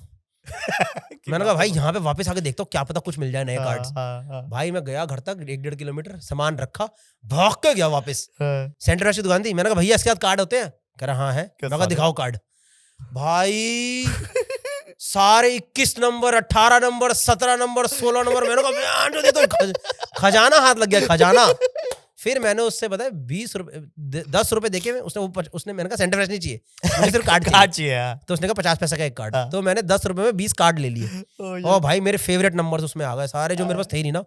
मैंने कहा भाई यहाँ पे वापस आके देखता हूँ, क्या पता कुछ मिल जाए नए कार्ड्स। भाई मैं गया घर तक, 1-1.5 किलोमीटर सामान रखा, भाग के गया वापस। सेंटर फ्रेश की दुकान थी, मैंने कहा भैया इसके साथ कार्ड होते हैं? कह रहा हाँ है। मैं कहा दिखाओ कार्ड। भाई सारे 21 नंबर, 18 नंबर, 17 नंबर, 16 नंबर। मैंने कहा तो खजाना हाथ लग गया, खजाना। फिर मैंने उससे पता है 20 रुपए 10 रुपए देके उसने मैंने कहा सेंटर फ्रेश नहीं चाहिए, मुझे सिर्फ कार्ड चाहिए। तो उसने कहा 50 पैसे का एक कार्ड। तो मैंने 10 रुपए में 20 कार्ड ले लिए। और भाई मेरे फेवरेट नंबर्स उसमें आ गए सारे, जो मेरे पास थे ही नहीं ना।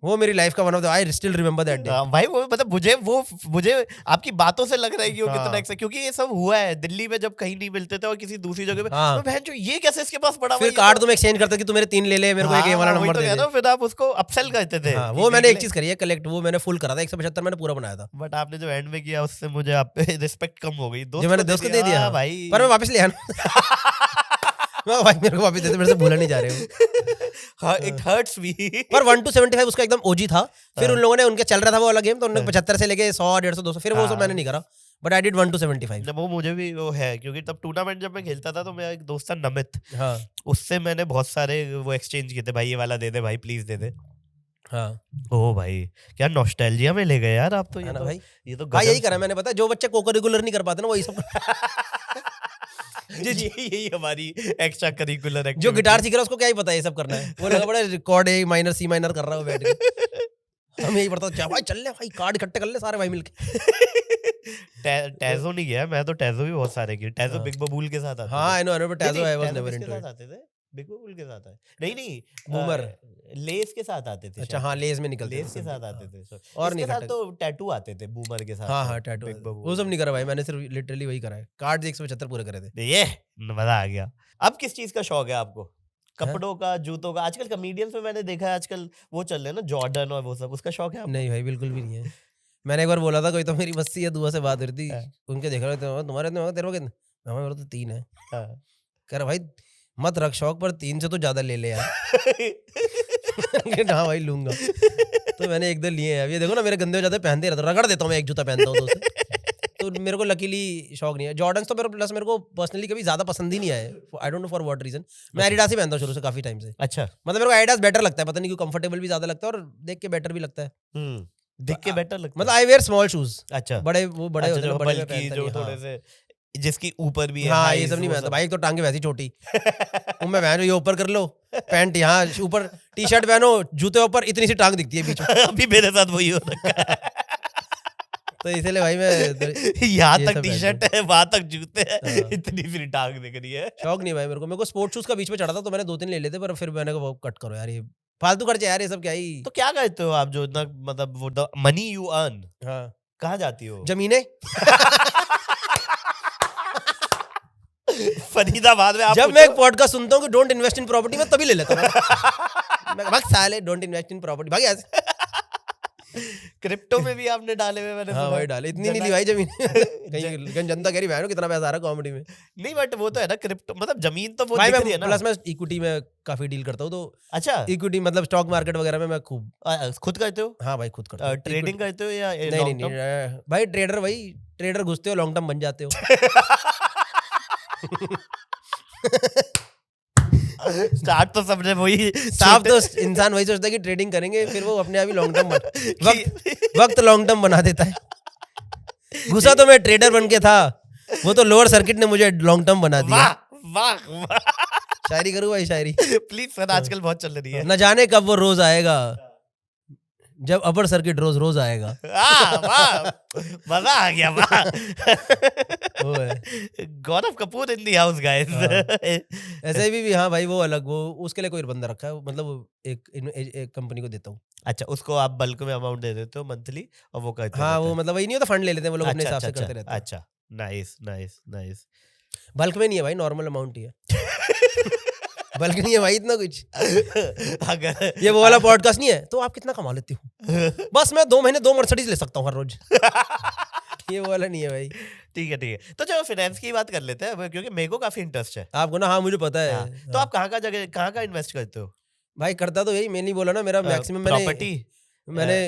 वो मेरी लाइफ का one of the, I still remember that day. भाई वो मतलब मुझे आपकी बातों से लग रहा है कि वो कितना एक्साइट, क्योंकि ये सब हुआ है दिल्ली में जब कहीं नहीं मिलते थे और किसी दूसरी जगह पे। हाँ। तो बहन जो ये कैसे इसके पास पड़ा? फिर कार्ड तुम एक्सचेंज करते कि तू मेरे 3 ले ले, मेरे को एक ये वाला नंबर दे दे। फिर आप उसको अपसेल करते थे। हाँ, वो मैंने एक चीज करी है कलेक्ट, वो मैंने फुल करा था, 175 मैंने पूरा बनाया था। बट आपने जो एंड में किया उससे मुझे आप पे रिस्पेक्ट कम हो गई। जो मैंने दोस्त को दे दिया भाई, पर मैं वापस ले आया। मैं भाई मेरे को वापस दे दे, मेरे से भूला नहीं जा रहे हो। हाँ, it hurts me। पर 1 to 75 उसका एकदम ओजी था। फिर उन लोगों ने, उनके चल रहा था वो वाला गेम, तो उन्होंने 75 से लेके 100, 150, 200, फिर वो सब मैंने नहीं करा। But I did 1 to 75। वो मुझे भी वो है, क्योंकि तब टूर्नामेंट जब मैं खेलता था तो मेरा एक दोस्त था नमित, हाँ उससे मैंने बहुत सारे वो एक्सचेंज किए थे। भाई ये वाला दे दे भाई, प्लीज दे दे। हाँ ओ भाई क्या नॉस्टैल्जिया में ले गए यार आप तो। है ये ना तो भाई। ये तो हाँ गजब। यही करा मैंने, पता है, जो बच्चे को करिकुलर नहीं कर पाते ना वही सब। जी यही हमारी एक्स्ट्रा करिकुलर एक्टिविटी। जो गिटार सीख रहा है उसको क्या ही पता है ये सब करना है। वो लगा बड़ा record A minor C minor कर रहा है वो बैठ के। हम यही पढ़ता क्या भाई, चल ले भाई कार्ड इकट्ठे कर ले सारे भाई मिलके। टैजो नहीं गया मैं तो, टैजो भी बहुत सारे किए। टैजो बिग बबूल के साथ आते हाँ आई नो बट टैजो आई वाज नेवर किसके इनटू साथ इट। आते थे? बिग बबूल के साथ आए? नहीं बूमर। लेस के साथ आते थे। अच्छा हाँ, लेस में निकलते लेस के थे। साथ आते थे। और नहीं इसके साथ खट्टे। तो टैटू आते थे बूमर के साथ। हाँ तो, हाँ टैटू बिग बबूल। वो सब नहीं करा भाई मैंने, सिर्फ लिटरली वही करा है। कार्ड 175 पूरे करे थे। ये मजा आ गया। अब किस चीज का शौक है आपको? कपड़ों का, जूतों का? आजकल कॉमेडियंस में मैंने देखा है आजकल वो चल रहे हैं ना जॉर्डन और वो सब, उसका शौक है आपको? नहीं भाई बिल्कुल भी नहीं है। मैंने एक बार बोला था, कोई तो मेरी बस्ती या दुआ से बात हो रही थी, उनके देख रहे थे, तुम्हारे तेरे को कितने? मेरे तो 3 है। हाँ। कह रहा भाई मत रख शौक, पर 3 से तो ज्यादा ले ले यार। हाँ भाई लूंगा। तो मैंने 1-2 लिए हैं। अब ये देखो ना मेरे गंदे हो जाते हैं, पहनते रहता हूँ, रगड़ देता हूँ मैं एक जूता पहनता हूँ तो उसे। तो मेरे को लकीली शौक नहीं है। जॉर्डन्स तो मेरे को पर्सनली कभी ज्यादा पसंद ही नहीं आए। I don't know for what reason. मैं एडिडास ही पहनता हूँ शुरू से काफी टाइम से। अच्छा। मतलब मेरे को एडिडास बेटर लगता है, पता नहीं क्यों, कंफर्टेबल भी ज्यादा लगता है और देख के बेटर भी लगता है। दिख के बेटर लगता मतलब आई वेयर स्मॉल शूज। अच्छा। बड़े होते हैं, जो बड़े में बल्कि पहनता जो नहीं, थोड़े हाँ। से जिसकी ऊपर भी है हाँ highs, ये सब नहीं वो पहनता भाई। एक तो टांगे वैसी छोटी, मैं पहन ये ऊपर कर लो, पैंट यहाँ ऊपर, टी शर्ट पहनो, जूते ऊपर, इतनी सी टांग दिखती है बीच में। अभी मेरे साथ वही हो रखा है। तो इसलिए भाई मैं यहाँ ये तक सब टी पहनता शर्ट है, वहां तक जूते हैं, हाँ। इतनी सी टांग दिख रही है। शौक नहीं भाई मेरे को स्पोर्ट्स शूज का बीच में चढ़ा था तो मैंने 2-3 ले लेते, पर फिर मैंने कहा कट करो यार, ये फालतू खर्चे यार, ये सब क्या ही। तो क्या करते हो आप जो इतना, मतलब वो द मनी यू अर्न हाँ कहाँ जाती हो? जमीनें। फरीदाबाद में आप जब मैं एक पॉडकास्ट सुनता हूँ कि डोंट इन्वेस्ट इन प्रॉपर्टी, मैं तभी ले लेता हूँ। मैं भाग साले, डोंट इन्वेस्ट इन प्रॉपर्टी, भाग ऐसे। क्रिप्टो में भी आपने डाले हुए, मैंने हाँ सुना। भाई डाले, इतनी नहीं ली भाई जमीन। कहीं जनता कह रही भाई कितना पैसा आ रहा है कॉमेडी में। नहीं बट वो तो है ना क्रिप्टो, मतलब जमीन तो वो भाई दिख रही है मैं ना। प्लस मैं इक्विटी में काफी डील करता हूँ, तो अच्छा, इक्विटी मतलब स्टॉक मार्केट वगैरह में मैं खूब। खुद करते हो? हाँ भाई खुद करता हूँ। ट्रेडिंग करते हो या नहीं long term? नहीं भाई ट्रेडर, वही ट्रेडर घुसते हो लॉन्ग टर्म बन जाते हो। स्टार्ट तो सबने वही साफ तो इंसान वही सोचता है कि ट्रेडिंग करेंगे, फिर वो अपने आप ही लॉन्ग टर्म वक्त लॉन्ग टर्म बना देता है। घुसा तो मैं ट्रेडर बन के था, वो तो लोअर सर्किट ने मुझे लॉन्ग टर्म बना दिया। वाह वाह। शायरी करूँ भाई, शायरी। प्लीज सर, आजकल बहुत चल रही है। न जाने कब वो रोज आएगा जब अपर सर्किट रोज आएगा। वाह, मजा आ गया, वाह। वो है गौरव कपूर इन दी हाउस गाइस। ऐसे भी हाँ भाई, वो अलग, वो उसके लिए कोई बंदा रखा है, मतलब वो एक कंपनी को देता हूँ। अच्छा, उसको आप बल्क में अमाउंट दे देते हो मंथली और वो करते हाँ रहते वो हैं। मतलब वही नहीं होता, फंड ले लेते हैं वो लोग अपने अच्छा हिसाब से अच्छा करते रहते हैं। अच्छा, नाइस नाइस नाइस। बल्क में नहीं है भाई, नॉर्मल अमाउंट ही है। बल्क नहीं है भाई इतना कुछ। अगर ये वो वाला पॉडकास्ट नहीं है तो आप कितना कमा लेते हो, बस मैं 2 महीने 2 मर्सिडीज ले सकता हूँ हर रोज। ये वो वाला नहीं है भाई। ठीक है। तो चलो फाइनेंस की बात कर लेते हैं, क्योंकि मेरे को काफी इंटरेस्ट है। आपको ना, हाँ मुझे पता है। हाँ, तो आप कहाँ का इन्वेस्ट करते हो? भाई करता तो यही, मैंने बोला ना, मेरा मैक्सिमम प्रॉपर्टी, मैंने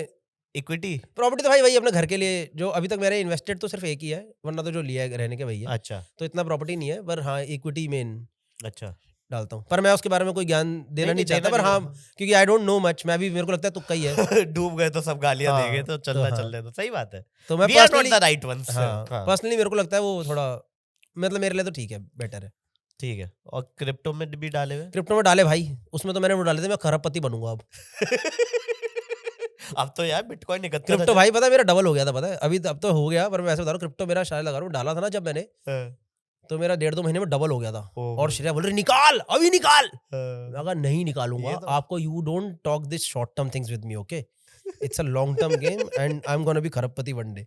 इक्विटी। प्रॉपर्टी तो भाई वही अपने घर के लिए, जो अभी तक मेरे इन्वेस्टेड तो सिर्फ एक ही है, वरना तो जो लिया है रहने के भैया। अच्छा तो इतना प्रॉपर्टी नहीं है, पर हाँ इक्विटी मेन अच्छा डालता हूँ। पर मैं उसके बारे में कोई ज्ञान देना नहीं चाहता, देना पर नहीं, हाँ क्योंकि आई डोंट नो मच, मैं भी, मेरे को लगता है तुक्का ही है। डूब गए तो सब गालियां हाँ, देंगे, तो तो चलना हाँ। चल रहे, तो सही बात है। तो मैं We are not personally, the right ones. हाँ हाँ, पर्सनली मेरे को लगता है वो थोड़ा, मतलब मेरे लिए तो ठीक है, बेटर है। ठीक है। और क्रिप्टो में भी डाले हुए? क्रिप्टो में डाले भाई, उसमें तो मैंने वो डाले थे, मैं खरबपति बनूंगा अब। अब तो यार बिटकॉइन निकलता क्रिप्टो भाई पता है मेरा डबल हो गया था, पता है अभी, अब तो हो गया, पर मैं ऐसे बता रहा हूँ, क्रिप्टो मेरा शायद लगा रहा हूँ, डाला था ना जब मैंने, तो मेरा 1.5-2 महीने में डबल हो गया था। और श्रेया बोल रही निकाल, अभी निकाल। मैं कहा नहीं निकालूंगा, आपको, you don't talk this short term things with me, okay, it's a long term game and I am gonna be खरबपति वन डे।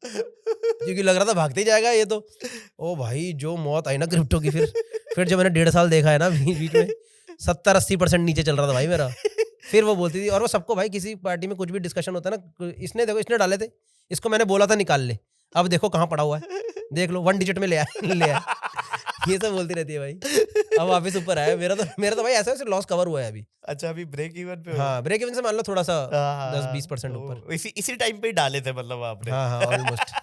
क्योंकि लग रहा था भागते ही जाएगा ये तो। ओ भाई जो मौत आई ना क्रिप्टो की, फिर जब मैंने 1.5 साल देखा है ना बीच में, 70-80% नीचे चल रहा था भाई मेरा। फिर वो बोलती थी, और वो सबको भाई, किसी पार्टी में कुछ भी डिस्कशन होता है ना, इसने देखो इसने डाले थे, इसको मैंने बोला था निकाल ले, अब देखो कहाँ पड़ा हुआ है, देख लो 1 डिजिट में ले आया। ये सब बोलती रहती है भाई। अब वापस ऊपर आया मेरा तो भाई ऐसा लॉस कवर हुआ है अभी। अच्छा, अभी ब्रेक इवन पे? हाँ ब्रेक इवन से मान लो थोड़ा सा 10-20% ऊपर। इसी टाइम पे ही डाले थे मतलब आपने? हाँ ऑलमोस्ट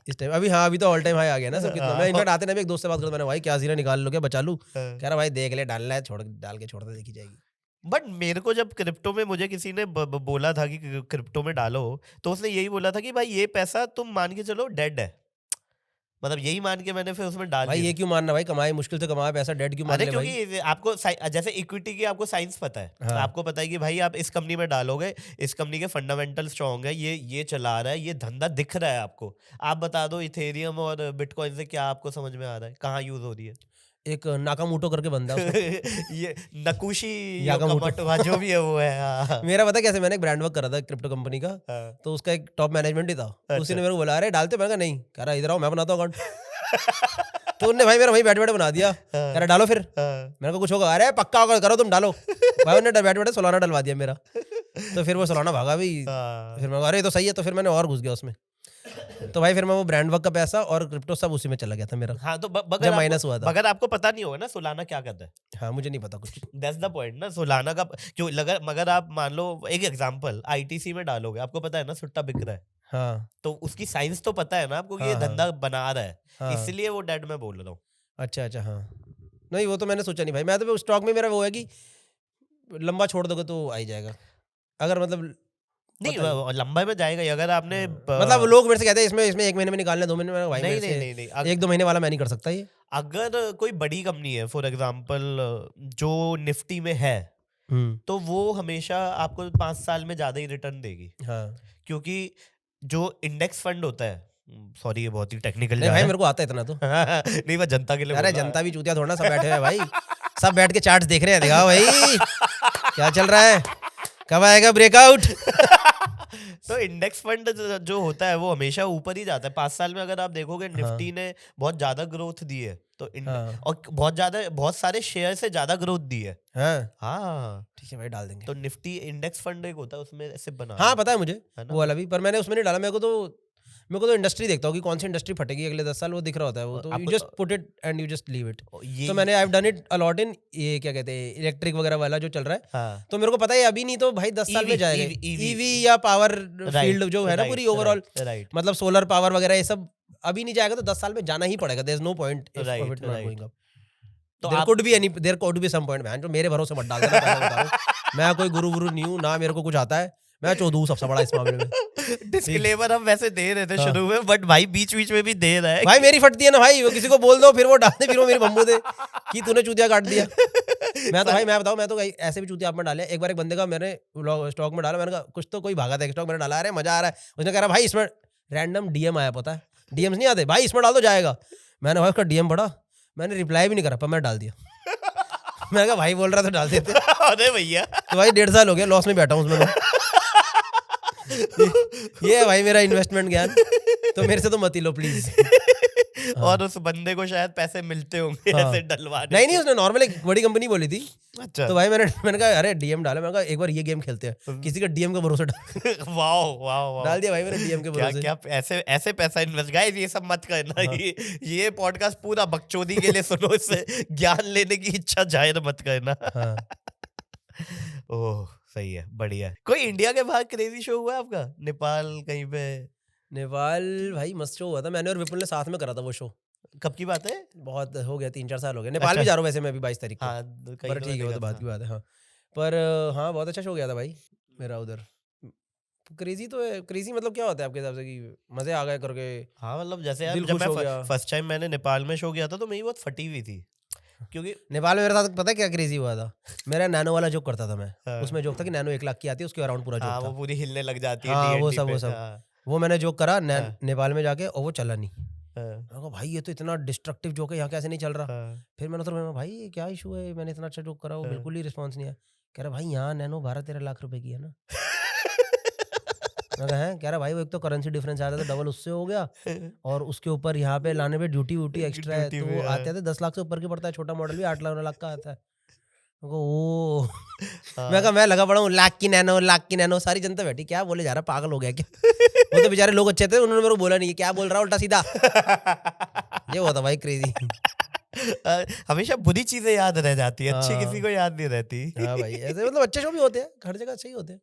इस टाइम। अभी हाँ अभी तो ऑल टाइम हाई आ गया ना सब कितना। मैं इनफैक्ट आते ना एक दोस्त से बात करता, मैंने भाई क्या सीना निकाल लो, क्या बचा लूं? कह रहा भाई देख ले, डालना है, डाल के छोड़ते देखी जाएगी। बट मेरे को जब क्रिप्टो में मुझे किसी ने बोला था कि क्रिप्टो में डालो, तो उसने यही बोला था कि भाई ये पैसा तुम मान के चलो डेड है, मतलब यही मान के मैंने फिर उसमें डाल भाई दिया। ये क्यों मानना भाई, कमाए मुश्किल से कमाए पैसा, डेड क्यों मान अरे ले भाई? क्योंकि आपको जैसे इक्विटी की आपको साइंस पता है। हाँ। आपको पता है कि भाई आप इस कंपनी में डालोगे, इस कंपनी के फंडामेंटल स्ट्रॉन्ग है, ये चला रहा है, ये धंधा दिख रहा है आपको। आप बता दो इथेरियम और बिटकॉइन से क्या आपको समझ में आ रहा है, कहाँ यूज हो रही है? एक नाकामोटो करके बंदा है उसको। ये नकुशी याकामोटो। हाँ, जो भी है वो है। हाँ। मेरा पता कैसे, मैंने एक ब्रांड वर्क करा था क्रिप्टो कंपनी का, हाँ। तो उसका एक टॉप मैनेजमेंट ही था। उसी ने मेरे को बोला अरे डालते, मैंने कहा नहीं, कह रहा इधर आओ मैं बनाता हूँ अकाउंट। तो उन्होंने भाई मेरा वहीं बैठे बैठे बना दिया, कह रहा डालो फिर। मैंने कहा कुछ होगा, अरे पक्का होगा, करो तुम डालो। भाई उन्होंने बैठे बैठे सोलाना डलवा दिया मेरा, तो फिर वो सोलाना भागा भी। फिर मैं कहा अरे तो सही है, तो फिर मैंने और घुस गया उसमें। तो भाई फिर मैं वो ब्रांड वर्क का पैसा और क्रिप्टो सब उसी में चला गया था मेरा, हाँ तो जब माइनस हुआ था। मगर आपको पता नहीं होगा ना सोलाना क्या करता है। हाँ मुझे नहीं पता कुछ। दैट्स द पॉइंट ना, सोलाना का क्यों लगा, मगर आप मान लो एक एग्जांपल आईटीसी में डालोगे, आपको पता है ना सुट्टा बिक रहा है, हाँ तो उसकी साइंस तो पता है ना आपको कि ये हाँ, हाँ। धंधा बना रहा है, हाँ इसलिए वो डेड में बोल रहा हूँ। अच्छा अच्छा, हाँ नहीं वो तो मैंने सोचा नहीं भाई, मैं तो स्टॉक में मेरा वो है कि लंबा छोड़ दोगे तो आ ही जाएगा, अगर मतलब नहीं पता वो लंबा में जाएगा ही, अगर आपने मतलब लोग मेरे से कहते हैं इसमें 1 महीने में निकालना है, 2 महीने में, भाई नहीं मेरे नहीं से नहीं नहीं 1-2 महीने वाला मैं नहीं कर सकता ये। अगर कोई बड़ी कंपनी है फॉर एग्जांपल जो निफ्टी में है, तो वो हमेशा आपको 5 साल में ज्यादा ही रिटर्न देगी, हाँ क्योंकि जो इंडेक्स फंड होता है, सॉरी ये बहुत ही टेक्निकल नहीं भाई मेरे को आता है इतना तो। नहीं मैं जनता के लिए अरे बोल रहा जनता भी चूतिया थोड़ा ना, सब बैठे हैं भाई, सब बैठ के चार्ट्स देख रहे हैं, दिखाओ भाई क्या चल रहा है, कब आएगा ब्रेकआउट। तो इंडेक्स फंड जो होता है वो हमेशा ऊपर ही जाता है। 5 साल में अगर आप देखोगे निफ्टी ने बहुत ज्यादा ग्रोथ दी है, तो हाँ। और बहुत सारे शेयर से ज्यादा ग्रोथ दी है। हाँ ठीक है भाई डाल देंगे। तो निफ्टी इंडेक्स फंड एक होता है, उसमें ऐसे बना हाँ पता है मुझे है ना? वो वाला भी, पर मैंने उसमें नहीं डाला, मेरे को तो इंडस्ट्री देखता हूँ कि कौन सी इंडस्ट्री फटेगी अगले 10 साल, वो दिख रहा होता है वो, तो you just put it and you just leave it. ये तो मैंने I have done it a lot in ये क्या कहते हैं इलेक्ट्रिक वगैरह वाला जो चल रहा है, हाँ तो मेरे को पता है अभी नहीं तो भाई 10 साल में EV जाएगा EV ईवी या पावर फील्ड जो है ना right, पूरी ओवरऑल, राइट मतलब सोलर पावर वगैरह ये सब अभी नहीं जाएगा तो 10 साल में जाना ही पड़ेगा, there is no point if Right, it not right. Going up. तो देयर आप could be any, there could be some point, मैं जो मेरे भरोसे मत डाल देना, पहले बता दूं। मैं कोई गुरु नहीं हूं ना, मेरे को कुछ आता है, मैं चौधू सबसे बड़ा इस मामले में। डिस्क्लेमर हम वैसे दे रहे थे हाँ। शुरू में, बट भाई बीच बीच में भी दे रहा है भाई मेरी फटती है ना भाई, वो किसी को बोल दो फिर वो डाल दे, फिर वो मेरी बम्बू दे कि तूने चूतिया काट दिया। मैं तो भाई मैं बताऊं, मैं तो ऐसे भी चूतिया आप में डाले। एक बार एक बंदे का मैंने स्टॉक में डाला, मैंने कहा कुछ तो कोई भागा था स्टॉक, मैंने डाला अरे मजा आ रहा है, उसने कह रहा भाई इसमें रैंडम डीएम आया, पता है डीएम्स नहीं आते भाई, इसमें डाल दो जाएगा। मैंने भाई उसका डीएम पढ़ा, मैंने रिप्लाई भी नहीं करा, पर मैं डाल दिया। मैं कहा भाई बोल रहा था डाल देते। अरे भैया तो भाई 1.5 साल हो गया लॉस में बैठा हूँ उसमें मैं। ये है भाई मेरा इन्वेस्टमेंट ज्ञान, तो मेरे से तो मत ही लो प्लीज। और उस बंदे को शायद पैसे मिलते होंगे हाँ। ऐसे डलवाने नहीं उसने नॉर्मल एक बड़ी कंपनी बोली थी, अच्छा तो भाई मैंने कहा अरे डीएम डाला, मैंने कहा एक बार ये गेम खेलते हैं, किसी का डीएम के भरोसे वाओ वाओ वाओ डाल दिया भाई मैंने डीएम के क्या भरोसे। क्या ऐसे ऐसे पैसा इन्वेस्ट, गाइस ये सब मत करना। हाँ। ये पॉडकास्ट पूरा बकचोदी के लिए सुनो, इससे ज्ञान लेने की इच्छा जाहिर मत करना। हाँ। ओह सही है, बढ़िया है। कोई इंडिया के बाहर क्रेजी शो हुआ है आपका, नेपाल कहीं पे? नेपाल भाई मस्त शो हुआ था, मैंने और विपुल ने साथ में करा था वो शो। कब की बात है? बहुत हो गया 3-4 साल हो गए। नेपाल अच्छा। भी जा रहा हूँ वैसे मैं अभी 22 तारीख को, हाँ पर ठीक है वो तो बात की बात है। हाँ पर हाँ बहुत अच्छा शो गया था भाई मेरा उधर। क्रेजी तो है, क्रेजी मतलब क्या होता है आपके हिसाब से कि मजे आ गए करके? हाँ मतलब जैसे यार दिल जब खुश हो मैं गया। फर्स्ट टाइम मैंने नेपाल में शो किया था तो मेरी बहुत फटी हुई थी, क्योंकि नेपाल में मेरे साथ पता है क्या क्रेजी हुआ था? मेरा नैनो वाला जोक करता था मैं, हाँ। उसमें जोक था कि नैनो 1 लाख की आती है, उसके अराउंड पूरा हाँ जोक वो था। पूरी हिलने लग जाती है हाँ वो TNT सब पे, वो सब हाँ, वो मैंने जोक करा हाँ। नेपाल में जाके, और वो चला नहीं। हाँ, मैंने कहा भाई ये तो इतना डिस्ट्रक्टिव जोक है, यहाँ कैसे नहीं चल रहा? हाँ। फिर मैंने उधर भाई ये क्या इशू है, मैंने इतना अच्छा जोक करा वो हाँ। बिल्कुल ही रिस्पॉन्स नहीं आया। कह रहा भाई यहाँ नैनो 12-13 लाख रुपए की है ना। मैं कहा है, कह रहा भाई वो एक तो करेंसी डिफरेंस आता था डबल उससे हो गया, और उसके ऊपर यहाँ पे लाने पे ड्यूटी वूटी एक्स्ट्रा है, ड्यूटी तो पे, वो हाँ। आते आते 10 लाख से ऊपर की पड़ता है, छोटा मॉडल भी 8 लाख का आता है। मैं कहा, ओ मैं कहा मैं लगा पड़ा हूँ लाख की नैनो, सारी जनता बैठी क्या बोले जा रहा, पागल हो गया क्या? वो तो बेचारे लोग अच्छे थे, उन्होंने मेरे को बोला नहीं क्या बोल रहा उल्टा सीधा। ये हुआ था भाई क्रेजी। हमेशा बुरी चीजें याद रह जाती है, अच्छी हाँ। किसी को याद नहीं रहती। हाँ भाई ऐसे मतलब अच्छे शो भी होते हैं, हर जगह अच्छे ही होते हैं,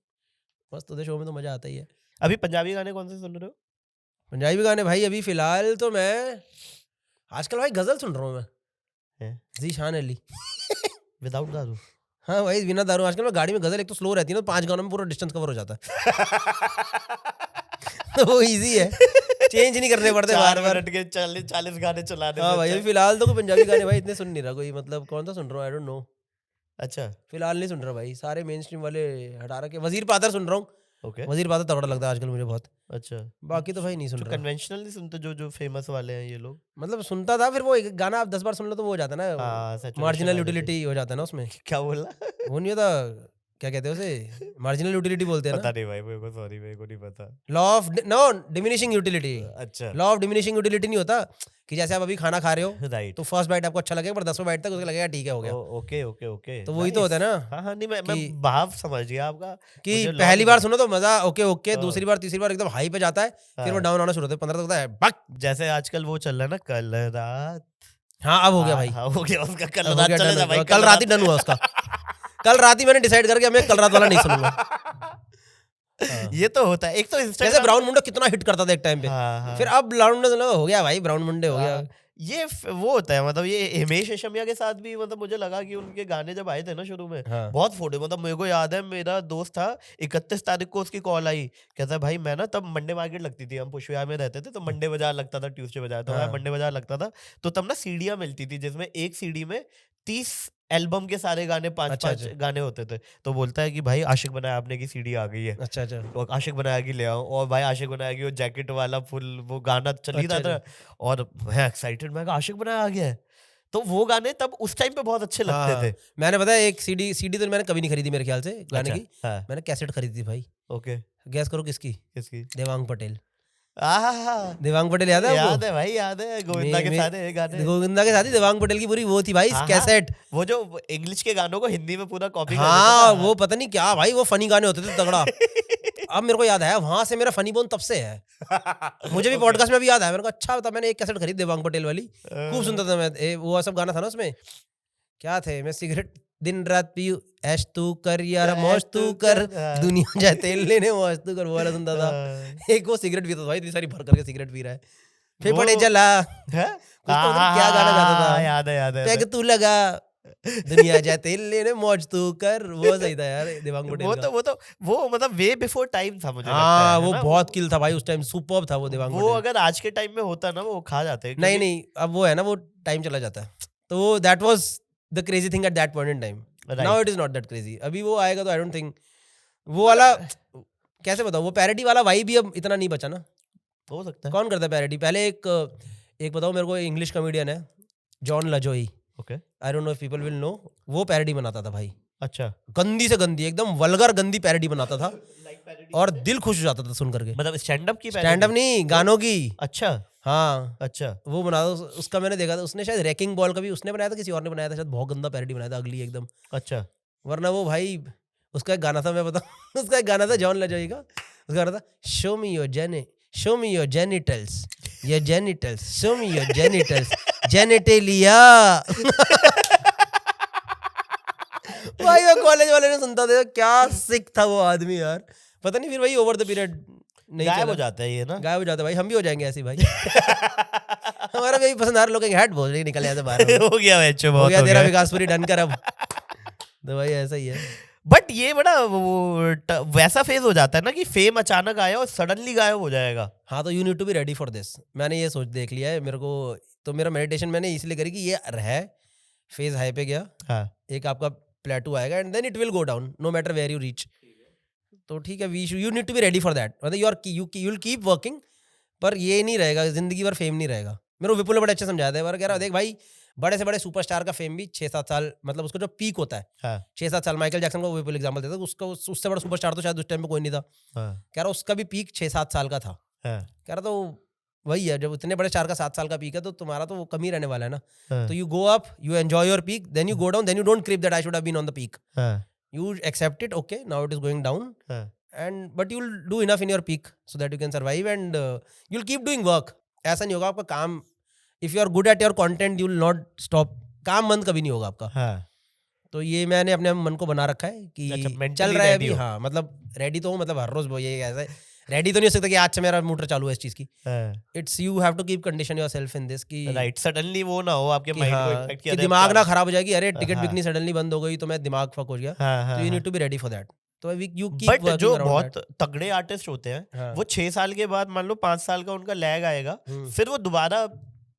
मस्त होते शो में, तो मजा आता ही है। अभी पंजाबी गाने कौन से सुन रहे हो? पंजाबी गाने भाई अभी फिलहाल तो मैं आजकल भाई गजल सुन रहा हूँ मैं, हैं? ज़ीशान अली। विदाउट दारू? हाँ भाई बिना दारू, आजकल मैं गाड़ी में गजल एक तो स्लो रहती है ना, 5 गानों में पूरा डिस्टेंस कवर हो जाता है। तो वो इजी है, चेंज नहीं करने पड़ते 4 बार बार। मिनट के 40 गाने चलाने हाँ से भाई अच्छा अभी फिलहाल तो कोई पंजाबी गाने भाई इतने सुन नहीं रहा कोई, मतलब कौन सा सुन रहा हूँ आई डोंट नो, अच्छा फिलहाल नहीं सुन रहा भाई, सारे मेन स्ट्रीम वाले हटा रखे। वजीर पातर सुन रहा हूँ, ओके वजीर पातर तगड़ा लगता है आजकल मुझे बहुत, अच्छा। बाकी तो भाई नहीं सुन जो रहा। कन्वेंशनल नहीं सुनते, जो फेमस वाले हैं ये लोग? मतलब सुनता था, फिर वो एक गाना आप 10 बार सुन लो तो वो हो जाता है ना, हाँ, saturation मार्जिनल आ जाती है। यूटिलिटी हो जाता है ना उसमें। क्या बोला? वो नहीं होता, क्या कहते हैं उसे, मार्जिनल यूटिलिटी बोलते हैं पता ना, नहीं भाई मेरे को, सॉरी मेरे को नहीं पता। Law of no diminishing utility. अच्छा लॉ ऑफ डिमिनिशिंग यूटिलिटी नहीं होता कि जैसे आप अभी खाना खा रहे हो राइट तो फर्स्ट बाइट आपको अच्छा लगेगा पर 10वें बाइट तक उसको लगेगा ठीक है हो गया। ओके ओके ओके तो वही तो होता है ना हाँ हाँ नहीं मैं कि- भाव समझ गया आपका कि मुझे पहली लॉग बार सुनो तो मजा ओके ओके, हाँ। दूसरी बार तीसरी बार एकदम हाई पे जाता है, फिर वो हाँ। डाउन आना शुरू होता है, 15 तक होता है बक। जैसे आजकल वो चल रहा है ना कल रात हाँ अब हो गया भाई, हाँ, हो गया उसका कल अब हो रात गया, चले done जा हो भाई गया। कल रात ही डन हुआ उसका। कल रात ही मैंने डिसाइड करके मैं कल रात वाला नहीं सुनूंगा। हाँ। ये तो होता है एक तो जैसे इंस्टाग्राम ब्राउन मुंडे कितना हिट करता था एक टाइम पे, हाँ हाँ फिर अब ब्राउन मुंडे लगा हो गया भाई, ब्राउन मुंडे हो गया। हाँ, ये वो होता है मतलब ये हिमेश रेशमिया के साथ भी मतलब मुझे लगा कि उनके गाने जब आए थे ना शुरू में हाँ बहुत फोड़े मतलब मेरे को याद है मेरा दोस्त था 31 तारीख को उसकी कॉल आई कहता है भाई मैं ना तब मंडे मार्केट लगती थी हम पुष्पविहार में रहते थे तो मंडे बाजार लगता था ट्यूसडे बाजार तो हाँ। मंडे बाजार लगता था तो तब ना सीडियां मिलती थी जिसमें एक सीडी में 30 एल्बम के सारे गाने पांच अच्छा, पांच अच्छा। गाने होते थे तो बोलता है कि भाई आशिक बनाया आपने की सीडी आ गई है अच्छा अच्छा तो आशिक बनाया की ले आओ और भाई आशिक बनाया की वो जैकेट वाला फुल वो गाना चल ही अच्छा, रहा था और मैं एक्साइटेड मैं कहा, आशिक बनाया आ गया है तो वो गाने तब उस टाइम पे बहुत अच्छे लगते हाँ, थे मैंने पता है एक सीडी तो मैंने कभी नहीं खरीदी मेरे ख्याल से गाने अच्छा, की, हाँ मैंने कैसेट खरीदी थी भाई। ओके गैस करो किसकी? किसकी देवांग पटेल। आहा देवांग पटेल याद है याद आपको? है भाई याद है गोविंदा के मे- सारे गाने गोविंदा के साथ ही देवांग पटेल की पूरी वो थी भाई हाँ, हाँ, कैसेट। वो जो इंग्लिश के गानों को हिंदी में पूरा कॉपी कर हाँ देता था वो पता नहीं क्या भाई, वो फनी गाने होते थे तगड़ा। अब मेरे को याद आया वहां से मेरा फनी बोन तब से है। मुझे भी पॉडकास्ट में भी याद आया, मेरे को अच्छा था, मैंने एक कैसेट खरीदी देवांग पटेल वाली, खूब सुनता था मैं। वो सब गाना था ना उसमें, क्या थे, मैं सिगरेट दिन रात पीऊ ऐश तू कर यार मौज तू कर, दुनिया जाए तेल लेने मौज तू कर, वो वाला सुनता था। एक वो सिगरेट पीता था भाई, इतनी सारी भर करके सिगरेट पी रहा है, फेफड़े जला, कुछ तो पता नहीं क्या गाना गाता था, याद है पैग तू लगा दुनिया जाए तेल लेने मौज तू कर, वो सही था यार देवांग पटेल का। वो मतलब वे बिफोर टाइम था मुझे लगता हाँ है वो ना? बहुत किल था भाई उस टाइम, सुपर्ब था वो देवांग वो पटेल। अगर आज के टाइम में होता ना वो खा जाते नहीं नहीं अब वो है ना, वो टाइम चला जाता है, तो that was the crazy thing at that point in time. Now it is not that crazy, अभी वो आएगा तो आई डोंट थिंक वो वाला, कैसे बताऊं, वो पैरोडी वाला वाइब भी अब इतना नहीं बचा ना। हो सकता है कौन करता है पैरोडी? पहले एक बताओ मेरे को, इंग्लिश कॉमेडियन है John Lajoie, okay I don't know if people will know, वो पैरोडी बनाता था भाई, अच्छा गंदी से गंदी एकदम वल्गर गंदी पैरोडी बनाता था और दिल खुश हो जाता था सुन करके। मतलब स्टैंड अप की स्टैंड अप नहीं, गानों की। अच्छा हाँ अच्छा वो बना दो उसका, मैंने देखा था, उसने शायद रैकिंग बॉल का भी उसने बनाया था, किसी और ने बनाया था शायद, बहुत गंदा पैरोडी बनाया था, अगली एकदम। अच्छा वरना वो भाई, उसका एक गाना था, मैं बताऊं उसका एक गाना था जॉन लजोई का, उसका गाना था show me your genitals show me your genitals genitalia. भाई वो कॉलेज वाले ने सुनता था, क्या सिक था वो आदमी यार, पता नहीं फिर वही ओवर द पीरियड नहीं गायब हो चला, जाता है ये ना गायब हो जाता है भाई, हम भी हो जाएंगे ऐसे ही भाई। हमारा भी यही पसंद आ रहा, लोग हेड बोल रही निकल जाते बाहर, हो गया बच्चों हो बहुत गया हो तेरा गया विकास पूरी डन कर अब। तो भाई ऐसा ही है। बट ये बड़ा वैसा फेज हो जाता है ना कि फेम अचानक आया और सडनली गायब हो जाएगा। हाँ तो you need to be ready for this, मैंने ये सोच देख लिया है मेरे को, तो मेरा मेडिटेशन मैंने इसलिए करी कि ये है फेज हाई पे गया, हाँ एक आपका प्लेटू आएगा and then it will go down no matter where you reach. तो ठीक है, you need to be ready for that, मतलब यू विल कीप वर्किंग, पर ये नहीं रहेगा जिंदगी भर, फेम नहीं रहेगा। मेरे को विपुल ने बड़े अच्छे समझाया था, कह रहा देख भाई, बड़े से बड़े सुपरस्टार का फेम भी 6-7 साल, मतलब उसका जो पीक होता है हाँ 6-7 साल, माइकल जैक्सन को विपुल एग्जांपल देता है, उसका उससे बड़ा सुपरस्टार तो शायद उस टाइम पे कोई नहीं था, हाँ कह रहा उसका भी पीक 6-7 साल का था, हाँ कह रहा तो वही है, जब इतने बड़े स्टार का 7 साल का पीक है तो तुम्हारा तो वो कम ही रहने वाला है ना। हाँ, तो you go up, you enjoy your peak, then you go down, then you don't crib that I should have been on the peak, हाँ, you accept it, okay, now it is going down, हाँ, and but you'll do enough in your peak so that you can survive, and you'll keep doing work. ऐसा नहीं होगा आपका काम, if you are good at your content you will not stop, काम बंद कभी नहीं होगा आपका। हाँ, तो ये मैंने अपने मन को बना रखा है कि अच्छा, mentally चल रहा है ready अभी, हो। हाँ मतलब रेडी तो हूँ, मतलब हर रोज ये ऐसा रेडी तो नहीं हो सकता कि आज से मेरा मोटर चालू है इस चीज की, हाँ, it's you have to keep condition yourself in this कि राइट सडनली वो ना हो आपके कि माइंड को हाँ, इफेक्ट कि किया दिमाग ना खराब हो जाएगी, अरे टिकट हाँ। बिकनी सडनली बंद हो गई तो मैं दिमाग फक हो गया, हाँ तो you need to be ready for that. तो यू कीप बट वर्किंग जो अराउंड बहुत तगड़े आर्टिस्ट होते हैं दैट। वो 6 साल के बाद मान लो 5 साल का उनका लैग आएगा फिर वो दोबारा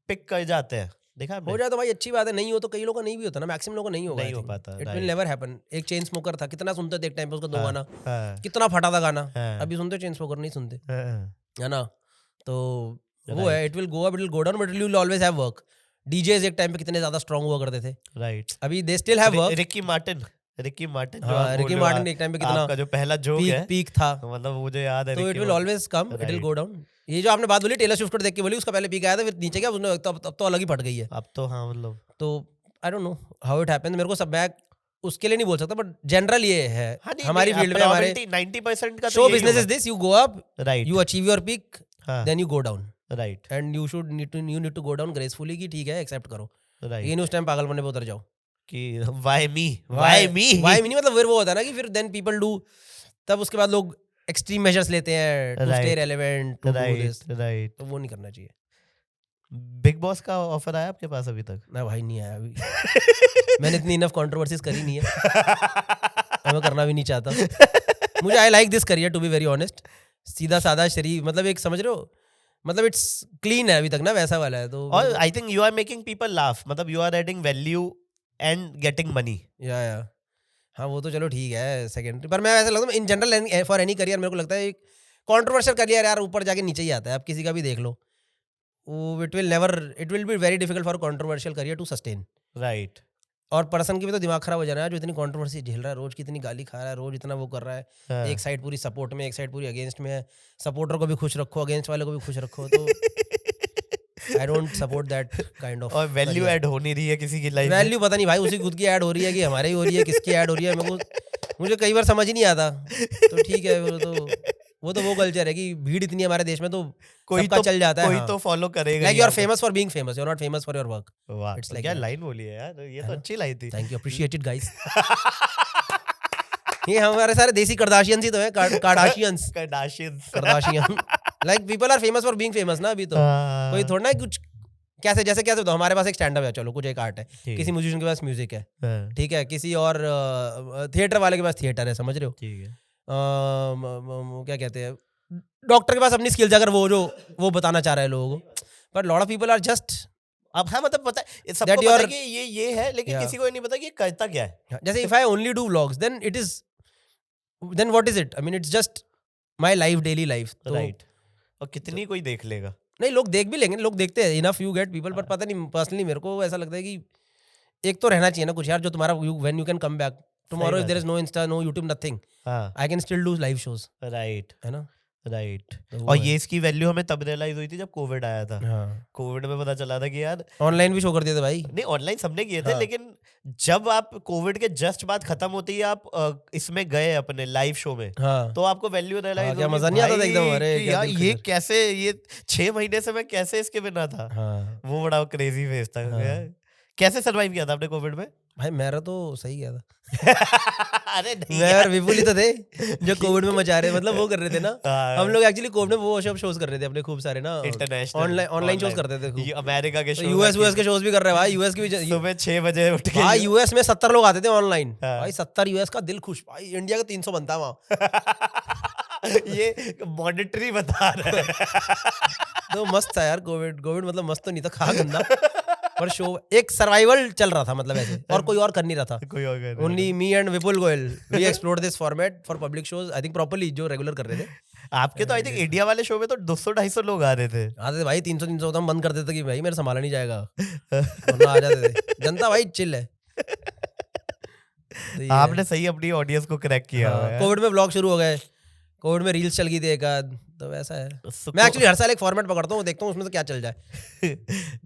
पिक कर जाते हैं, देखा आपने? हो जाए तो भाई अच्छी बात है, नहीं हो तो कई लोगों का नहीं भी होता ना, मैक्सिमम लोगों का नहीं होगा, नहीं हो पाता, it will right. Never happen. एक चेन स्मोकर था, कितना सुनते थे एक टाइम पे उसका, 2 हाँ, गाना हाँ, कितना फटा था गाना, हाँ, अभी सुनते चेन स्मोकर नहीं सुनते, हाँ, है ना। तो वो है, it will go up, it will go down, but it will always have work. DJs एक टाइम पे कितने ज्यादा स्ट्रांग हुआ करते थे, राइट। अभी they still have work. Ricky Martin Ricky Martin जो हाँ, आप बोल रिकी रहे हो, मार्टिन एक टाइम पे कितना आपका जो पहला जोक है, पीक था, मतलब मुझे याद है तो it Ricky will Martin. Always come, it will Right. Go down. ये जो आपने बात बोली टेलर स्विफ्ट को देख के बोली, उसका पहले पीक आया था, फिर नीचे गया, उसने अब तो अलग ही फट गई है। अब तो हाँ मतलब तो आई don't know how it happened, मेरे को सब मैं उसके लिए नहीं बोल सकता, बट जनरल ये है हाँ नहीं, हमारी फील्ड में, हमारे 90% का तो शो यही बिजनेस इज होगा। This, you go up, right, you achieve your peak, हाँ, then you go down, right, and you need to go down gracefully, कि ठीक है एक्सेप्ट करो, राइट, लेकिन उस टाइम पागल बनने पे उतर जाओ। कि why me, why why me, नहीं, मतलब फिर वो होता है ना कि फिर देन पीपल डू, तब उसके बाद लोग एक्सट्रीम मेजर्स लेते हैं to stay Right. Relevant, to do this, right, right. तो वो नहीं करना चाहिए। बिग बॉस का ऑफर आया आपके पास अभी तक? ना भाई, नहीं आया अभी। मैंने इतनी इनफ कंट्रोवर्सीज करी नहीं है, मैं करना भी नहीं चाहता। मुझे I like this career to be very honest, सीधा साधा शरीफ, मतलब एक समझ रहे हो, मतलब इट्स क्लीन है अभी तक ना, वैसा वाला है। तो और I think you are making people laugh, मतलब you are adding value and getting money. या हाँ, वो तो चलो ठीक है सेकेंडरी, पर मैं ऐसा लगता है in general for any career, मेरे को लगता है एक कंट्रोवर्शियल करियर यार ऊपर जाके नीचे ही आता है। आप किसी का भी देख लो, वो it will be very difficult for controversial career to sustain. Right, और पर्सन की भी तो दिमाग खराब हो जाना है जो इतनी कंट्रोवर्सी झेल रहा है, रोज की इतनी गाली खा रहा है, रोज इतना वो कर रहा है, एक साइड पूरी सपोर्ट में, एक साइड पूरी अगेंस्ट में है। सपोर्टर को भी खुश रखो, अगेंस्ट वाले को भी खुश रखो, तो I don't support that kind of. और वैल्यू ऐड हो नहीं रही है किसी की लाइफ में। वैल्यू पता नहीं भाई, उसी खुद की ऐड हो रही है कि हमारे ही हो रही है, किसकी ऐड हो रही है, मुझे कई बार समझ ही नहीं आता। तो ठीक है, वो कल्चर है कि भीड़ इतनी है हमारे देश में, तो कोई सबका तो चल जाता है। कोई हाँ। तो फॉलो करेगा। Like you are famous for being famous, you are not famous for your work. वाह, It's like क्या that. लाइन बोली है यार, ये तो अच्छी लाइन थी। Thank you, appreciated guys. ये हमारे सारे देसी कार्दाशियंस ही तो है, Kardashians, Kardashian. Like people are famous for being famous ना, अभी तो कोई थोड़ा ना कुछ कैसे तो हमारे पास एक स्टैंड अप है, चलो कुछ एक आर्ट है, किसी म्यूजिशियन के पास म्यूजिक है, ठीक है, किसी और थिएटर वाले के पास थिएटर है, समझ रहे हो, ठीक है। क्या कहते हैं, डॉक्टर के पास अपनी स्किल्स अगर वो बताना चाह रहे हैं लोगों को, but lot of people are just, अब हाँ मतलब पता है, सबको पता है कि ये है, लेकिन किसी को नहीं पता कि ये करता क्या है। जैसे if I only do vlogs, then what is it, I mean it's just my life, daily life. Right, और कितनी कोई देख लेगा। नहीं, लोग देख भी लेंगे, लोग देखते हैं, इनफ यू गेट पीपल, पर पता नहीं, पर्सनली मेरे को ऐसा लगता है कि एक तो रहना चाहिए ना कुछ यार, जो तुम्हारा when you can come back tomorrow, if there is no Insta, no YouTube, nothing, I can still do live shows, right, है ना। राइट। तो वो और है। ये इसकी वैल्यू हमें तब रियलाइज हुई थी जब कोविड आया था। हाँ, कोविड में पता चला था कि यार, ऑनलाइन भी शो कर दिए थे भाई। नहीं ऑनलाइन सबने किए थे, हाँ। लेकिन जब आप कोविड के जस्ट बाद खत्म होते ही आप इसमें गए अपने लाइव शो में, हाँ, तो आपको वैल्यू रियलाइज क्या मजा नहीं आता था एकदम, अरे क्या यार दिल ये खुश है। कैसे, ये 6 महीने से मैं कैसे इसके बिना था। हाँ वो बड़ा क्रेजी फेस था। हाँ। कैसे सरवाइव किया था आपने कोविड में? भाई मेरा तो सही गया था। अरे नहीं मैं यार। और विपुल ही तो थे जो कोविड में मचा रहे, मतलब वो कर रहे थे ना, हाँ। हम लोग एक्चुअली कोविड में वो सब शोज कर रहे थे अपने खूब सारे ना, इंटरनेशनल ऑनलाइन शोज करते थे ये अमेरिका के शो, यूएस के शोज भी कर रहे हैं भाई, यूएस की भी। सुबह 6 बजे उठ के भाई यूएस में 70 लोग आते थे ऑनलाइन, हाँ। भाई 70 यूएस का दिल खुश, भाई इंडिया का 300 बनता है वहाँ। ये मॉनिटरी बता रहा है। तो मस्त था यार कोविड मतलब मस्त तो नहीं था, खा गंदा, पर शो एक सर्वाइवल चल रहा था, मतलब ऐसे, और कोई और कर नहीं रहा था, कोई और कर only me and Vipul Goyal, we explore this format for public shows, I think properly, जो रेगुलर कर रहे थे। आपके तो आई थिंक इंडिया वाले शो में तो 200-250 लोग आ रहे थे। आते थे भाई 300 तो हम बंद कर देते कि भाई मेरे संभाला नहीं जाएगा, वरना आ जाते थे। जनता भाई चिल है। तो ये आपने है। सही अपनी ऑडियंस को क्रैक किया हुआ हाँ, है। कोविड में ब्लॉग शुरू हो गए, कोविड में रील्स चल गई थी एक आध, तो वैसा है। So, मैं एक्चुअली हर साल एक फॉर्मेट पकड़ता हूँ, देखता हूँ उसमें तो क्या चल जाए।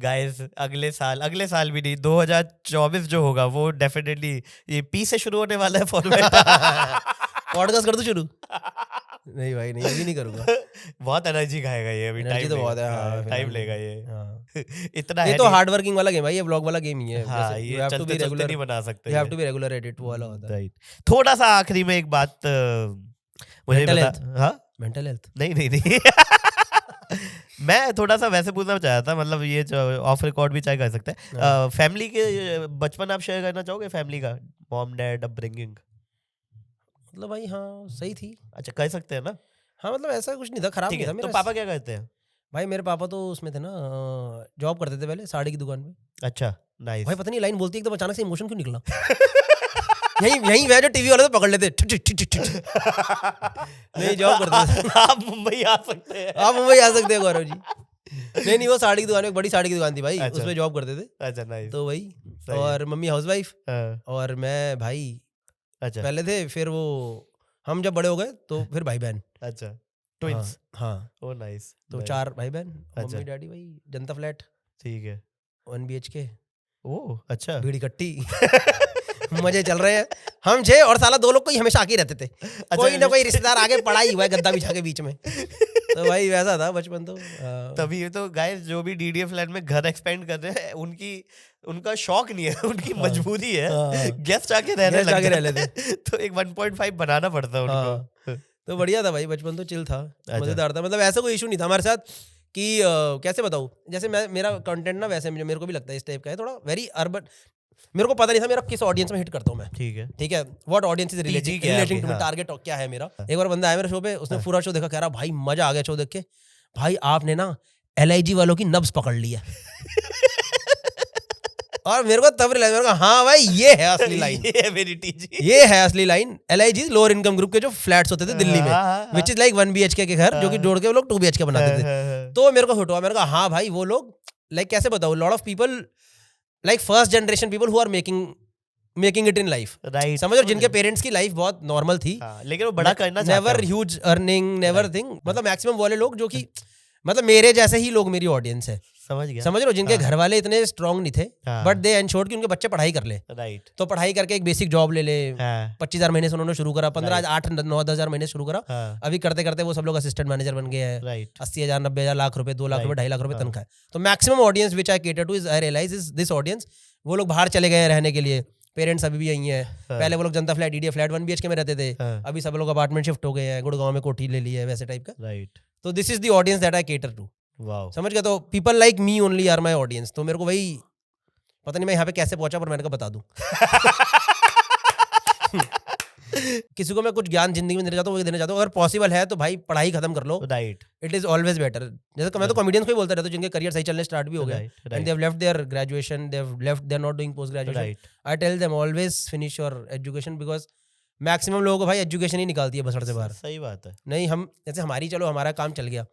गाइस अगले साल भी नहीं, 2024 जो होगा वो डेफिनेटली ये पी से शुरू होने वाला है फॉर्मेट। पॉडकास्ट कर दूं शुरू? नहीं भाई, नहीं, अभी नहीं करूंगा। बहुत एनर्जी खाएगा ये, अभी Energy टाइम तो बहुत है, हाँ, टाइम फिलहाल। लेगा ये। हाँ। इतना ये है तो नहीं। हार्ड वर्किंग वाला गेम है, ये ब्लॉग वाला गेम ही है। हाँ, जैसे ये you have to चलते be चलते regular, नहीं बना सकते। you have to be regular at it, वो वाला होता है। राइट। थोड़ा सा आखिरी में एक बात मुझे Mental बता। हाँ, मेंटल हेल्थ। नहीं मैं थोड़ा सा वैसे पूछना चाह था, मतलब ये जो ऑफ रिकॉर्ड भी चाहे कर सकते हैं, फैमिली के बचपन आप शेयर करना चाहोगे, फैमिली का, मॉम डैड अपब्रिंगिंग? मतलब भाई हाँ सही थी। अच्छा कर सकते हैं ना? हाँ मतलब ऐसा कुछ नहीं था, खराब ठीक नहीं था है। तो मेरा। पापा क्या करते हैं? भाई मेरे पापा तो उसमें थे ना, जॉब करते थे पहले साड़ी की दुकान पे। अच्छा, नाइस। भाई पता नहीं लाइन बोलती एकदम अचानक से इमोशन क्यों निकला। यही वह जो टीवी वाले तो पकड़ लेते। नहीं, जॉब करते थे। आप मुंबई आ सकते हैं। आप मुंबई आ सकते हैं गौरव जी। नहीं, वो साड़ी की दुकान, एक बड़ी साड़ी की दुकान थी भाई, अच्छा। उसमें जॉब करते थे। अच्छा, नाइस। तो वही, सही है। और मम्मी हाउसवाइफ, हाँ, और मैं भाई अच्छा पहले थे, फिर वो हम जब बड़े हो गए तो फिर भाई बहन। अच्छा ट्विंस। हाँ ओ नाइस। तो 4 भाई बहन, अच्छा। मम्मी डैडी, भाई जनता फ्लैट, ठीक है। 1 BHK, ओ अच्छा। भीड़ी कट्टी। मजे चल रहे हैं। हम 6 और साला 2 लोग कोई हमेशा आके रहते थे। कोई ना कोई रिश्तेदार आगे पड़ा ही हुआ है गद्दा बिछा के बीच में। तो भाई वैसा था बचपन तो। तभी तो गाइस जो भी डीडीए फ्लैट में घर एक्सपेंड कर रहे हैं उनका शौक नहीं है, उनकी मजबूरी है। गेस्ट आके रहने Guest लग आके रह जाते लेते। हैं, तो एक 1.5 बनाना पड़ता है उनको। तो बढ़िया था भाई, बचपन तो चिल था, अच्छा। मजेदार था। मतलब ऐसा कोई इशू नहीं था हमारे साथ कि कैसे बताऊँ, जैसे मेरा कंटेंट ना वैसे मेरे को भी लगता है इस टाइप का है, थोड़ा वेरी अर्बन। मेरे को पता नहीं था मेरा किस ऑडियंस में हिट करता हूँ मैं। ठीक है। व्हाट ऑडियंस इज TG क्या है रिलेटिंग टू अभी, मी, हाँ। टारगेट क्या है मेरा। एक बार बंदा आया मेरे शो पे, उसने पूरा शो देखा, कह रहा भाई मजा आ गया शो देख के, भाई आपने ना LIG वालों की नब्ज पकड़ ली है। और मेरे को तब रियलाइज, मेरे को हाँ भाई ये है असली लाइन, ये है मेरी टीजी। ये है असली line. LIG lower income group के जो फ्लैट्स होते थे दिल्ली में, हाँ, विच इज लाइक 1 BHK के घर, जो कि जोड़ के वो लोग 2 BHK बनाते थे। तो मेरे को हिट हुआ, मेरे को हाँ भाई वो लोग लाइक कैसे बताऊँ, lot of people like first generation people who are making it in life, right. समझ, और जिनके पेरेंट्स की लाइफ बहुत नॉर्मल थी, लेकिन वो बड़ा करना चाहता नेवर है। ह्यूज अर्निंग, नेवर थिंग, मतलब मैक्सिमम वाले लोग जो कि मतलब मेरे जैसे ही लोग मेरी ऑडियंस है, समझ गया। समझ लो, जिनके घर वाले इतने स्ट्रांग नहीं थे, हाँ। बट दे एंश्योर्ड कि उनके बच्चे पढ़ाई कर ले। राइट। तो पढ़ाई करके एक बेसिक जॉब ले ले, हाँ। 25,000 महीने से उन्होंने शुरू करा, 15 8 9 10,000 महीने से शुरू करा, हाँ। अभी करते करते वो सब लोग असिस्टेंट मैनेजर बन गए हैं, राइट। 80,000 90,000 लाख रुपए, 2 लाख रुपए, Right. 2.5 लाख रुपए हाँ। तनख्वाह है। तो maximum audience which I cater to is, I realise is this audience, वो लोग बाहर चले गए हैं रहने के लिए, पेरेंट्स अभी भी यही है। पहले वो लोग जनता फ्लैट, डीडीए फ्लैट 1 BHK में रहते थे, हाँ। अभी सब लोग अपार्टमेंट शिफ्ट हो गए हैं, गुड़गांव में कोठी ले ली है, वैसे टाइप का। राइट। तो this is the audience that I cater to, wow. समझ गया। तो people like me only are my audience. तो मेरे को वही पता नहीं मैं यहाँ पे कैसे पहुंचा, पर मैंने कहा बता दूं। किसी को मैं कुछ ज्ञान जिंदगी में देना चाहता हूँ, वो देना चाहता हूँ। अगर पॉसिबल है तो भाई पढ़ाई खत्म कर लो, right. It is always better. जैसे मैं तो कॉमेडियंस को ही बोलता रहता हूँ जिनके करियर सही चलने स्टार्ट भी हो गया, Right, and they have left their graduation, they have left, they are not doing post graduation, right. I tell them always finish your education, because maximum लोगों को भाई एजुकेशन ही निकालती है बसड़ से बाहर। सही बात है। नहीं, हम जैसे हमारी, चलो हमारा काम चल गया,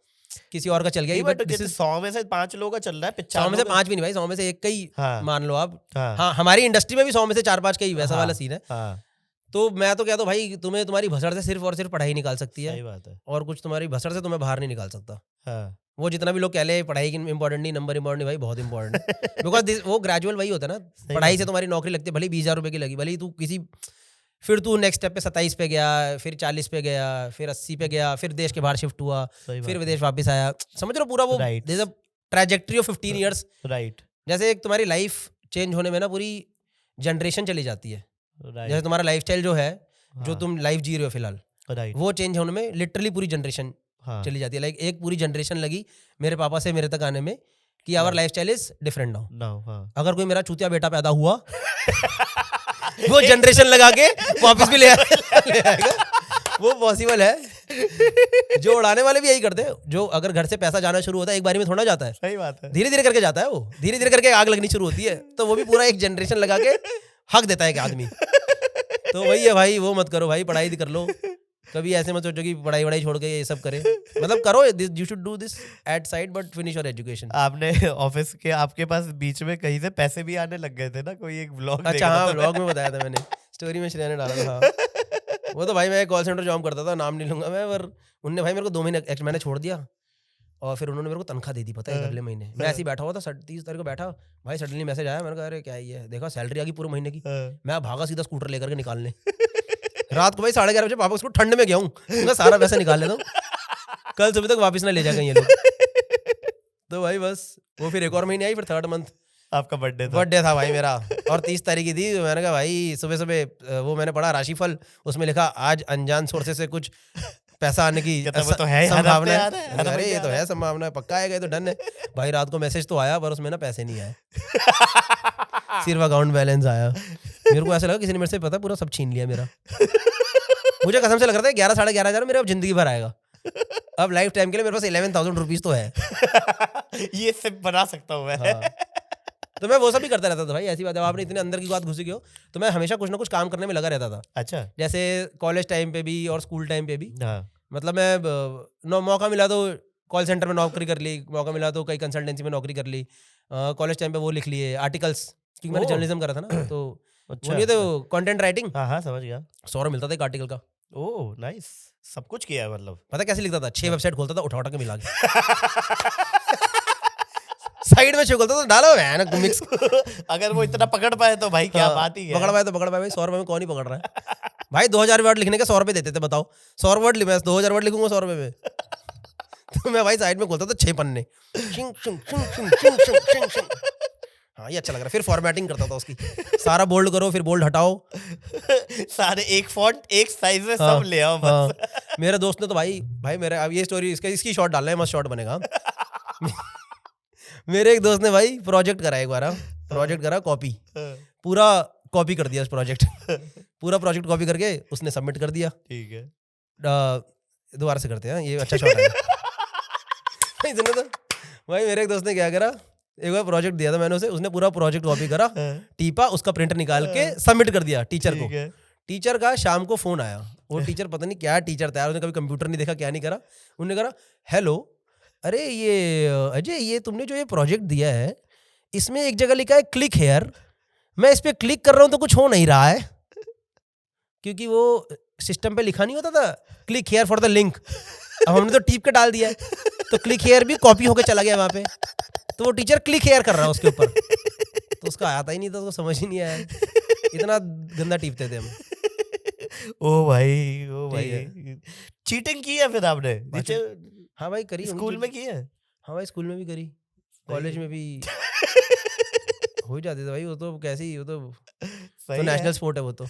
किसी और का चल गया ही, बट बट दिस इज 100 में से 5 लोगों का चल रहा है, 100 में से 5 भी नहीं भाई, 100 में से एक का ही हाँ। मान लो आप। हाँ। हाँ, हमारी इंडस्ट्री में भी 100 में से 4-5 का ही वैसा वाला सीन है। हाँ। तो मैं तो कहता हूँ भाई, तुम्हें तुम्हारी भसड़ से सिर्फ और सिर्फ पढ़ाई निकाल सकती है, सही बात है। और कुछ तुम्हारी भसड़ से तुम्हें बाहर नहीं निकाल सकता। हाँ। वो जितना भी लोग कह ले पढ़ाई की इंपॉर्टेंट नहीं, नंबर इंपॉर्टेंट नहीं, भाई बहुत इंपॉर्टेंट है। बिकॉज वो ग्रेजुअल वही होता है ना, पढ़ाई से तुम्हारी नौकरी लगती है, भले 20,000 रुपए की लगी, भले तू किसी, फिर तू नेक्स्ट स्टेप पे 27 पे गया, फिर 40 पे गया, फिर 80 पे गया, फिर देश के बाहर शिफ्ट हुआ, सही फिर बात विदेश वापस आया, समझ लो पूरा वो Right. There is a trajectory of 15 years. Right. जैसे एक तुम्हारी लाइफ चेंज होने में ना पूरी जनरेशन चली जाती है। जैसे राइट। तुम्हारा लाइफस्टाइल जो है, जो हाँ। तुम लाइफ जी रहे हो फिलहाल, राइट। वो चेंज होने में लिटरली पूरी जनरेशन हाँ। चली जाती है। लाइक एक पूरी जनरेशन लगी मेरे पापा से मेरे तक आने में कि our lifestyle is different now. Now हाँ। अगर कोई मेरा चूतिया बेटा पैदा हुआ वो जनरेशन लगा के वापस भी ले आएगा, वो पॉसिबल है। जो उड़ाने वाले भी यही करते हैं, जो अगर घर से पैसा जाना शुरू होता है एक बारी में थोड़ा जाता है, सही बात है। धीरे धीरे करके जाता है, वो धीरे धीरे करके आग लगनी शुरू होती है, तो वो भी पूरा एक जनरेशन लगा के हक देता है एक आदमी। तो वही है भाई, वो मत करो भाई, पढ़ाई कर लो, कभी ऐसे मत सोचो कि पढ़ाई वढ़ाई छोड़ के ये सब करे, मतलब करो, you should do this eight side but finish your education. आपने ऑफिस के आपके पास बीच में कहीं से पैसे भी आने लग गए थे ना, कोई एक व्लॉग अच्छा हाँ, व्लॉग में बताया था मैंने, स्टोरी में श्रेया ने डाला था। हाँ। वो तो भाई मैं कॉल सेंटर जॉब करता था, नाम नहीं लूंगा मैं, पर उनने भाई मेरे को 2 महीने मैंने छोड़ दिया, और फिर उन्होंने मेरे को तनख्वाह दे दी, पता है, अगले महीने। मैं ऐसे ही बैठा हुआ था, 30 तारीख को बैठा, भाई सडनली मैसेज आया, मैंने कहा अरे क्या है ये, देखा सैलरी आ गई पूरे महीने की। मैं भागा सीधा स्कूटर लेकर के निकालने, रात को भाई 11:30 बजे पापा उसको ठंड में गया हूँ, सारा पैसा निकाल लेता हूँ, कल सुबह तक वापस ना ले जाएगा ये लोग। तो भाई बस वो फिर एक और महीने आई, फिर 3rd मंथ आपका बर्थडे था भाई मेरा, और 30 तारीख की थी। मैंने कहा भाई सुबह सुबह वो मैंने पढ़ा राशिफल, उसमें लिखा आज अनजान सोर्सेस से कुछ पैसा आने की तो है, संभावना हर हफ्ते आ रहा है, अरे ये तो है संभावना, पक्का आएगा, ये तो डन है भाई। रात को मैसेज तो आया, पर उसमें ना पैसे नहीं आए, सिर्फ अकाउंट बैलेंस आया। मेरे को ऐसा लगा किसी ने मेरे से पता पूरा सब छीन लिया मेरा। मुझे कसम से लग रहा था 11 साढ़े 11 हज़ार मेरे अब जिंदगी भर आएगा, अब लाइफ टाइम के लिए मेरे पास 11,000 रुपीज तो है। ये सिर्फ बना सकता हूँ मैं। हाँ। तो मैं वो सब भी करता रहता था भाई, ऐसी बात है, आपने इतने अंदर की बात घुसी गई हो, तो मैं हमेशा कुछ ना कुछ काम करने में लगा रहता था। अच्छा। जैसे कॉलेज टाइम पे भी और स्कूल टाइम पे भी, हाँ। मतलब मैं मौका मिला तो कॉल सेंटर में नौकरी कर ली, मौका मिला तो कई कंसल्टेंसी में नौकरी कर ली, कॉलेज टाइम पे वो लिख लिए आर्टिकल्स, क्योंकि मैंने ओह। जर्नलिज्म करा था ना, तो अच्छा, वो नहीं तो कंटेंट राइटिंग, हाँ हाँ समझ गया। 100 रुपये मिलता था एक आर्टिकल का। ओह नाइस, सब कुछ किया है मतलब। पता कैसे लिखता था? 6 वेबसाइट खोलता था, उठा के मिला के साइड में 6 खोलता था, डालो है मिक्स। अगर वो इतना पकड़ पाए तो भाई क्या बात ही है। पकड़ पाए तो पकड़ पाए भाई, 100 रुपये में कौन ही पकड़ रहा है भाई। 2000 वर्ड लिखने के 100 रुपये देते थे, बताओ 100 वर्ड मैं 2000 वर्ड लिखूंगा 100 रुपये में। तो मैं भाई साइड में खोलता था 6 पन्ने, शिंग, शिंग, शिंग, शिंग, शिंग, शिंग, शिंग, शिंग। हाँ ये अच्छा लग रहा है। फिर फॉर्मेटिंग करता था उसकी, सारा बोल्ड करो फिर बोल्ड हटाओ, सारे एक फॉन्ट एक साइज में हाँ, सब ले आओ हाँ। बस। मेरे दोस्त ने तो भाई मेरे, अब ये स्टोरी इसकी शॉर्ट डालना है, मस्त शॉर्ट बनेगा। मेरे एक दोस्त ने भाई प्रोजेक्ट करा एक बार, प्रोजेक्ट करा कॉपी, पूरा कॉपी कर दिया उस प्रोजेक्ट। पूरा प्रोजेक्ट कॉपी करके उसने सबमिट कर दिया। ठीक है, दोबारा से करते हैं, ये अच्छा शॉट है। इतने तो भाई मेरे एक दोस्त ने क्या करा, एक बार प्रोजेक्ट दिया था मैंने उसे, उसने पूरा प्रोजेक्ट कॉपी करा, टीपा, उसका प्रिंट निकाल के सबमिट कर दिया टीचर को। टीचर का शाम को फोन आया, वो टीचर पता नहीं क्या टीचर था यार, उसने कभी कंप्यूटर नहीं देखा, क्या नहीं करा। उन्होंने कहा हेलो, अरे ये अजय, ये तुमने जो ये प्रोजेक्ट दिया है इसमें एक जगह लिखा है क्लिक हेयर, मैं इस पे क्लिक कर रहा हूँ तो कुछ हो नहीं रहा है, क्योंकि वो सिस्टम पे लिखा नहीं होता था click here for the link, अब हमने तो टीप के डाल दिया है, तो क्लिक हेयर भी कॉपी होके चला गया वहां पे, तो वो टीचर क्लिक हेयर कर रहा है उसके ऊपर, तो उसका आता ही नहीं था, उसको समझ ही नहीं आया, इतना गंदा टीपते थे हम। ओ भाई चीटिंग की है फिर आपने? हाँ भाई करी, स्कूल में की है? हाँ भाई स्कूल में भी करी, कॉलेज में भी हो जाते थे भाई, वो तो कैसी, वो तो नेशनल स्पोर्ट है वो तो।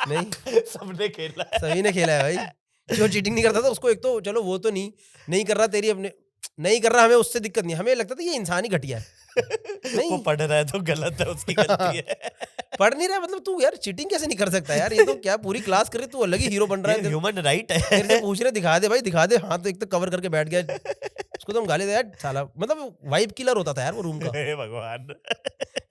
नहीं सबने खेला है, सभी ने खेला है भाई। जो चीटिंग नहीं करता था उसको, एक तो चलो वो तो नहीं कर रहा, तेरी अपने नहीं कर रहा, हमें उससे दिक्कत नहीं, हमें लगता था ये इंसान ही घटिया है। नहीं वो पढ़ रहा है तो गलत है, उसकी गलती है। पढ़ नहीं रहा मतलब तू यार चीटिंग कैसे नहीं कर सकता यार, ये तो क्या पूरी क्लास कर रही, तू अलग ही हीरो बन रहा है। ह्यूमन राइट है। तेरे से पूछ रहे दिखा दे भाई, दिखा दे, हाँ तो एक तो कवर करके बैठ गया, उसको तो हम गाली दे यार साला, मतलब वाइब किलर होता था यार वो रूम का। हे भगवान,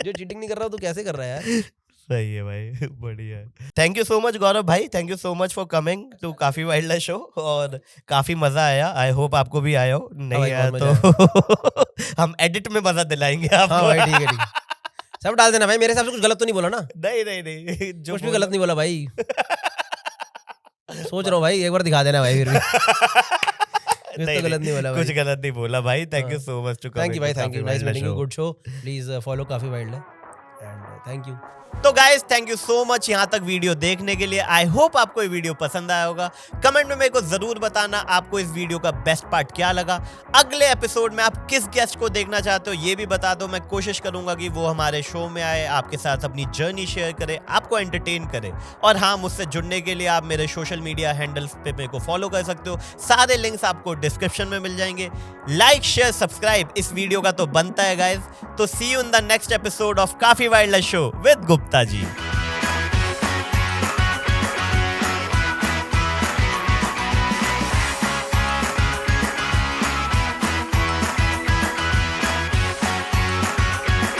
जो चीटिंग नहीं कर रहा तो कैसे कर रहा है यार। सही है भाई, बढ़िया है। Thank you so much Gaurav भाई, thank you so much for coming to Kaafi wild life show, और काफी मजा आया। आई होप आपको भी आया हो, नहीं आया तो हम एडिट में मजा दिलाएंगे आपको। हाँ भाई ठीक है ठीक है, सब डाल देना भाई, मेरे हिसाब से कुछ गलत तो नहीं बोला ना? नहीं जो कुछ भी गलत नहीं बोला भाई। सोच रहा हूँ भाई, एक बार दिखा देना भाई फिर भी। कुछ तो गलत नहीं बोला भाई। कुछ गलत नहीं बोला भाई। Thank you so much to coming. Thank you भाई, thank you, nice meeting you, good show, please follow Kaafi wild and thank you. तो guys thank you so much यहाँ तक वीडियो देखने के लिए। आई होप आपको ये वीडियो पसंद आया होगा। कमेंट में मेरे को जरूर बताना आपको इस वीडियो का बेस्ट पार्ट क्या लगा। अगले एपिसोड में आप किस गेस्ट को देखना चाहते हो ये भी बता दो, मैं कोशिश करूंगा कि वो हमारे शो में आए, आपके साथ अपनी जर्नी शेयर करे, आपको एंटरटेन करे। और हाँ, मुझसे जुड़ने के लिए आप मेरे सोशल मीडिया हैंडल्स पे मेरे को फॉलो कर सकते हो, सारे लिंक्स आपको डिस्क्रिप्शन में मिल जाएंगे। लाइक शेयर सब्सक्राइब इस वीडियो का तो बनता है गाइज। तो see you in the next episode of Kaafi wild life show with Gupta ji.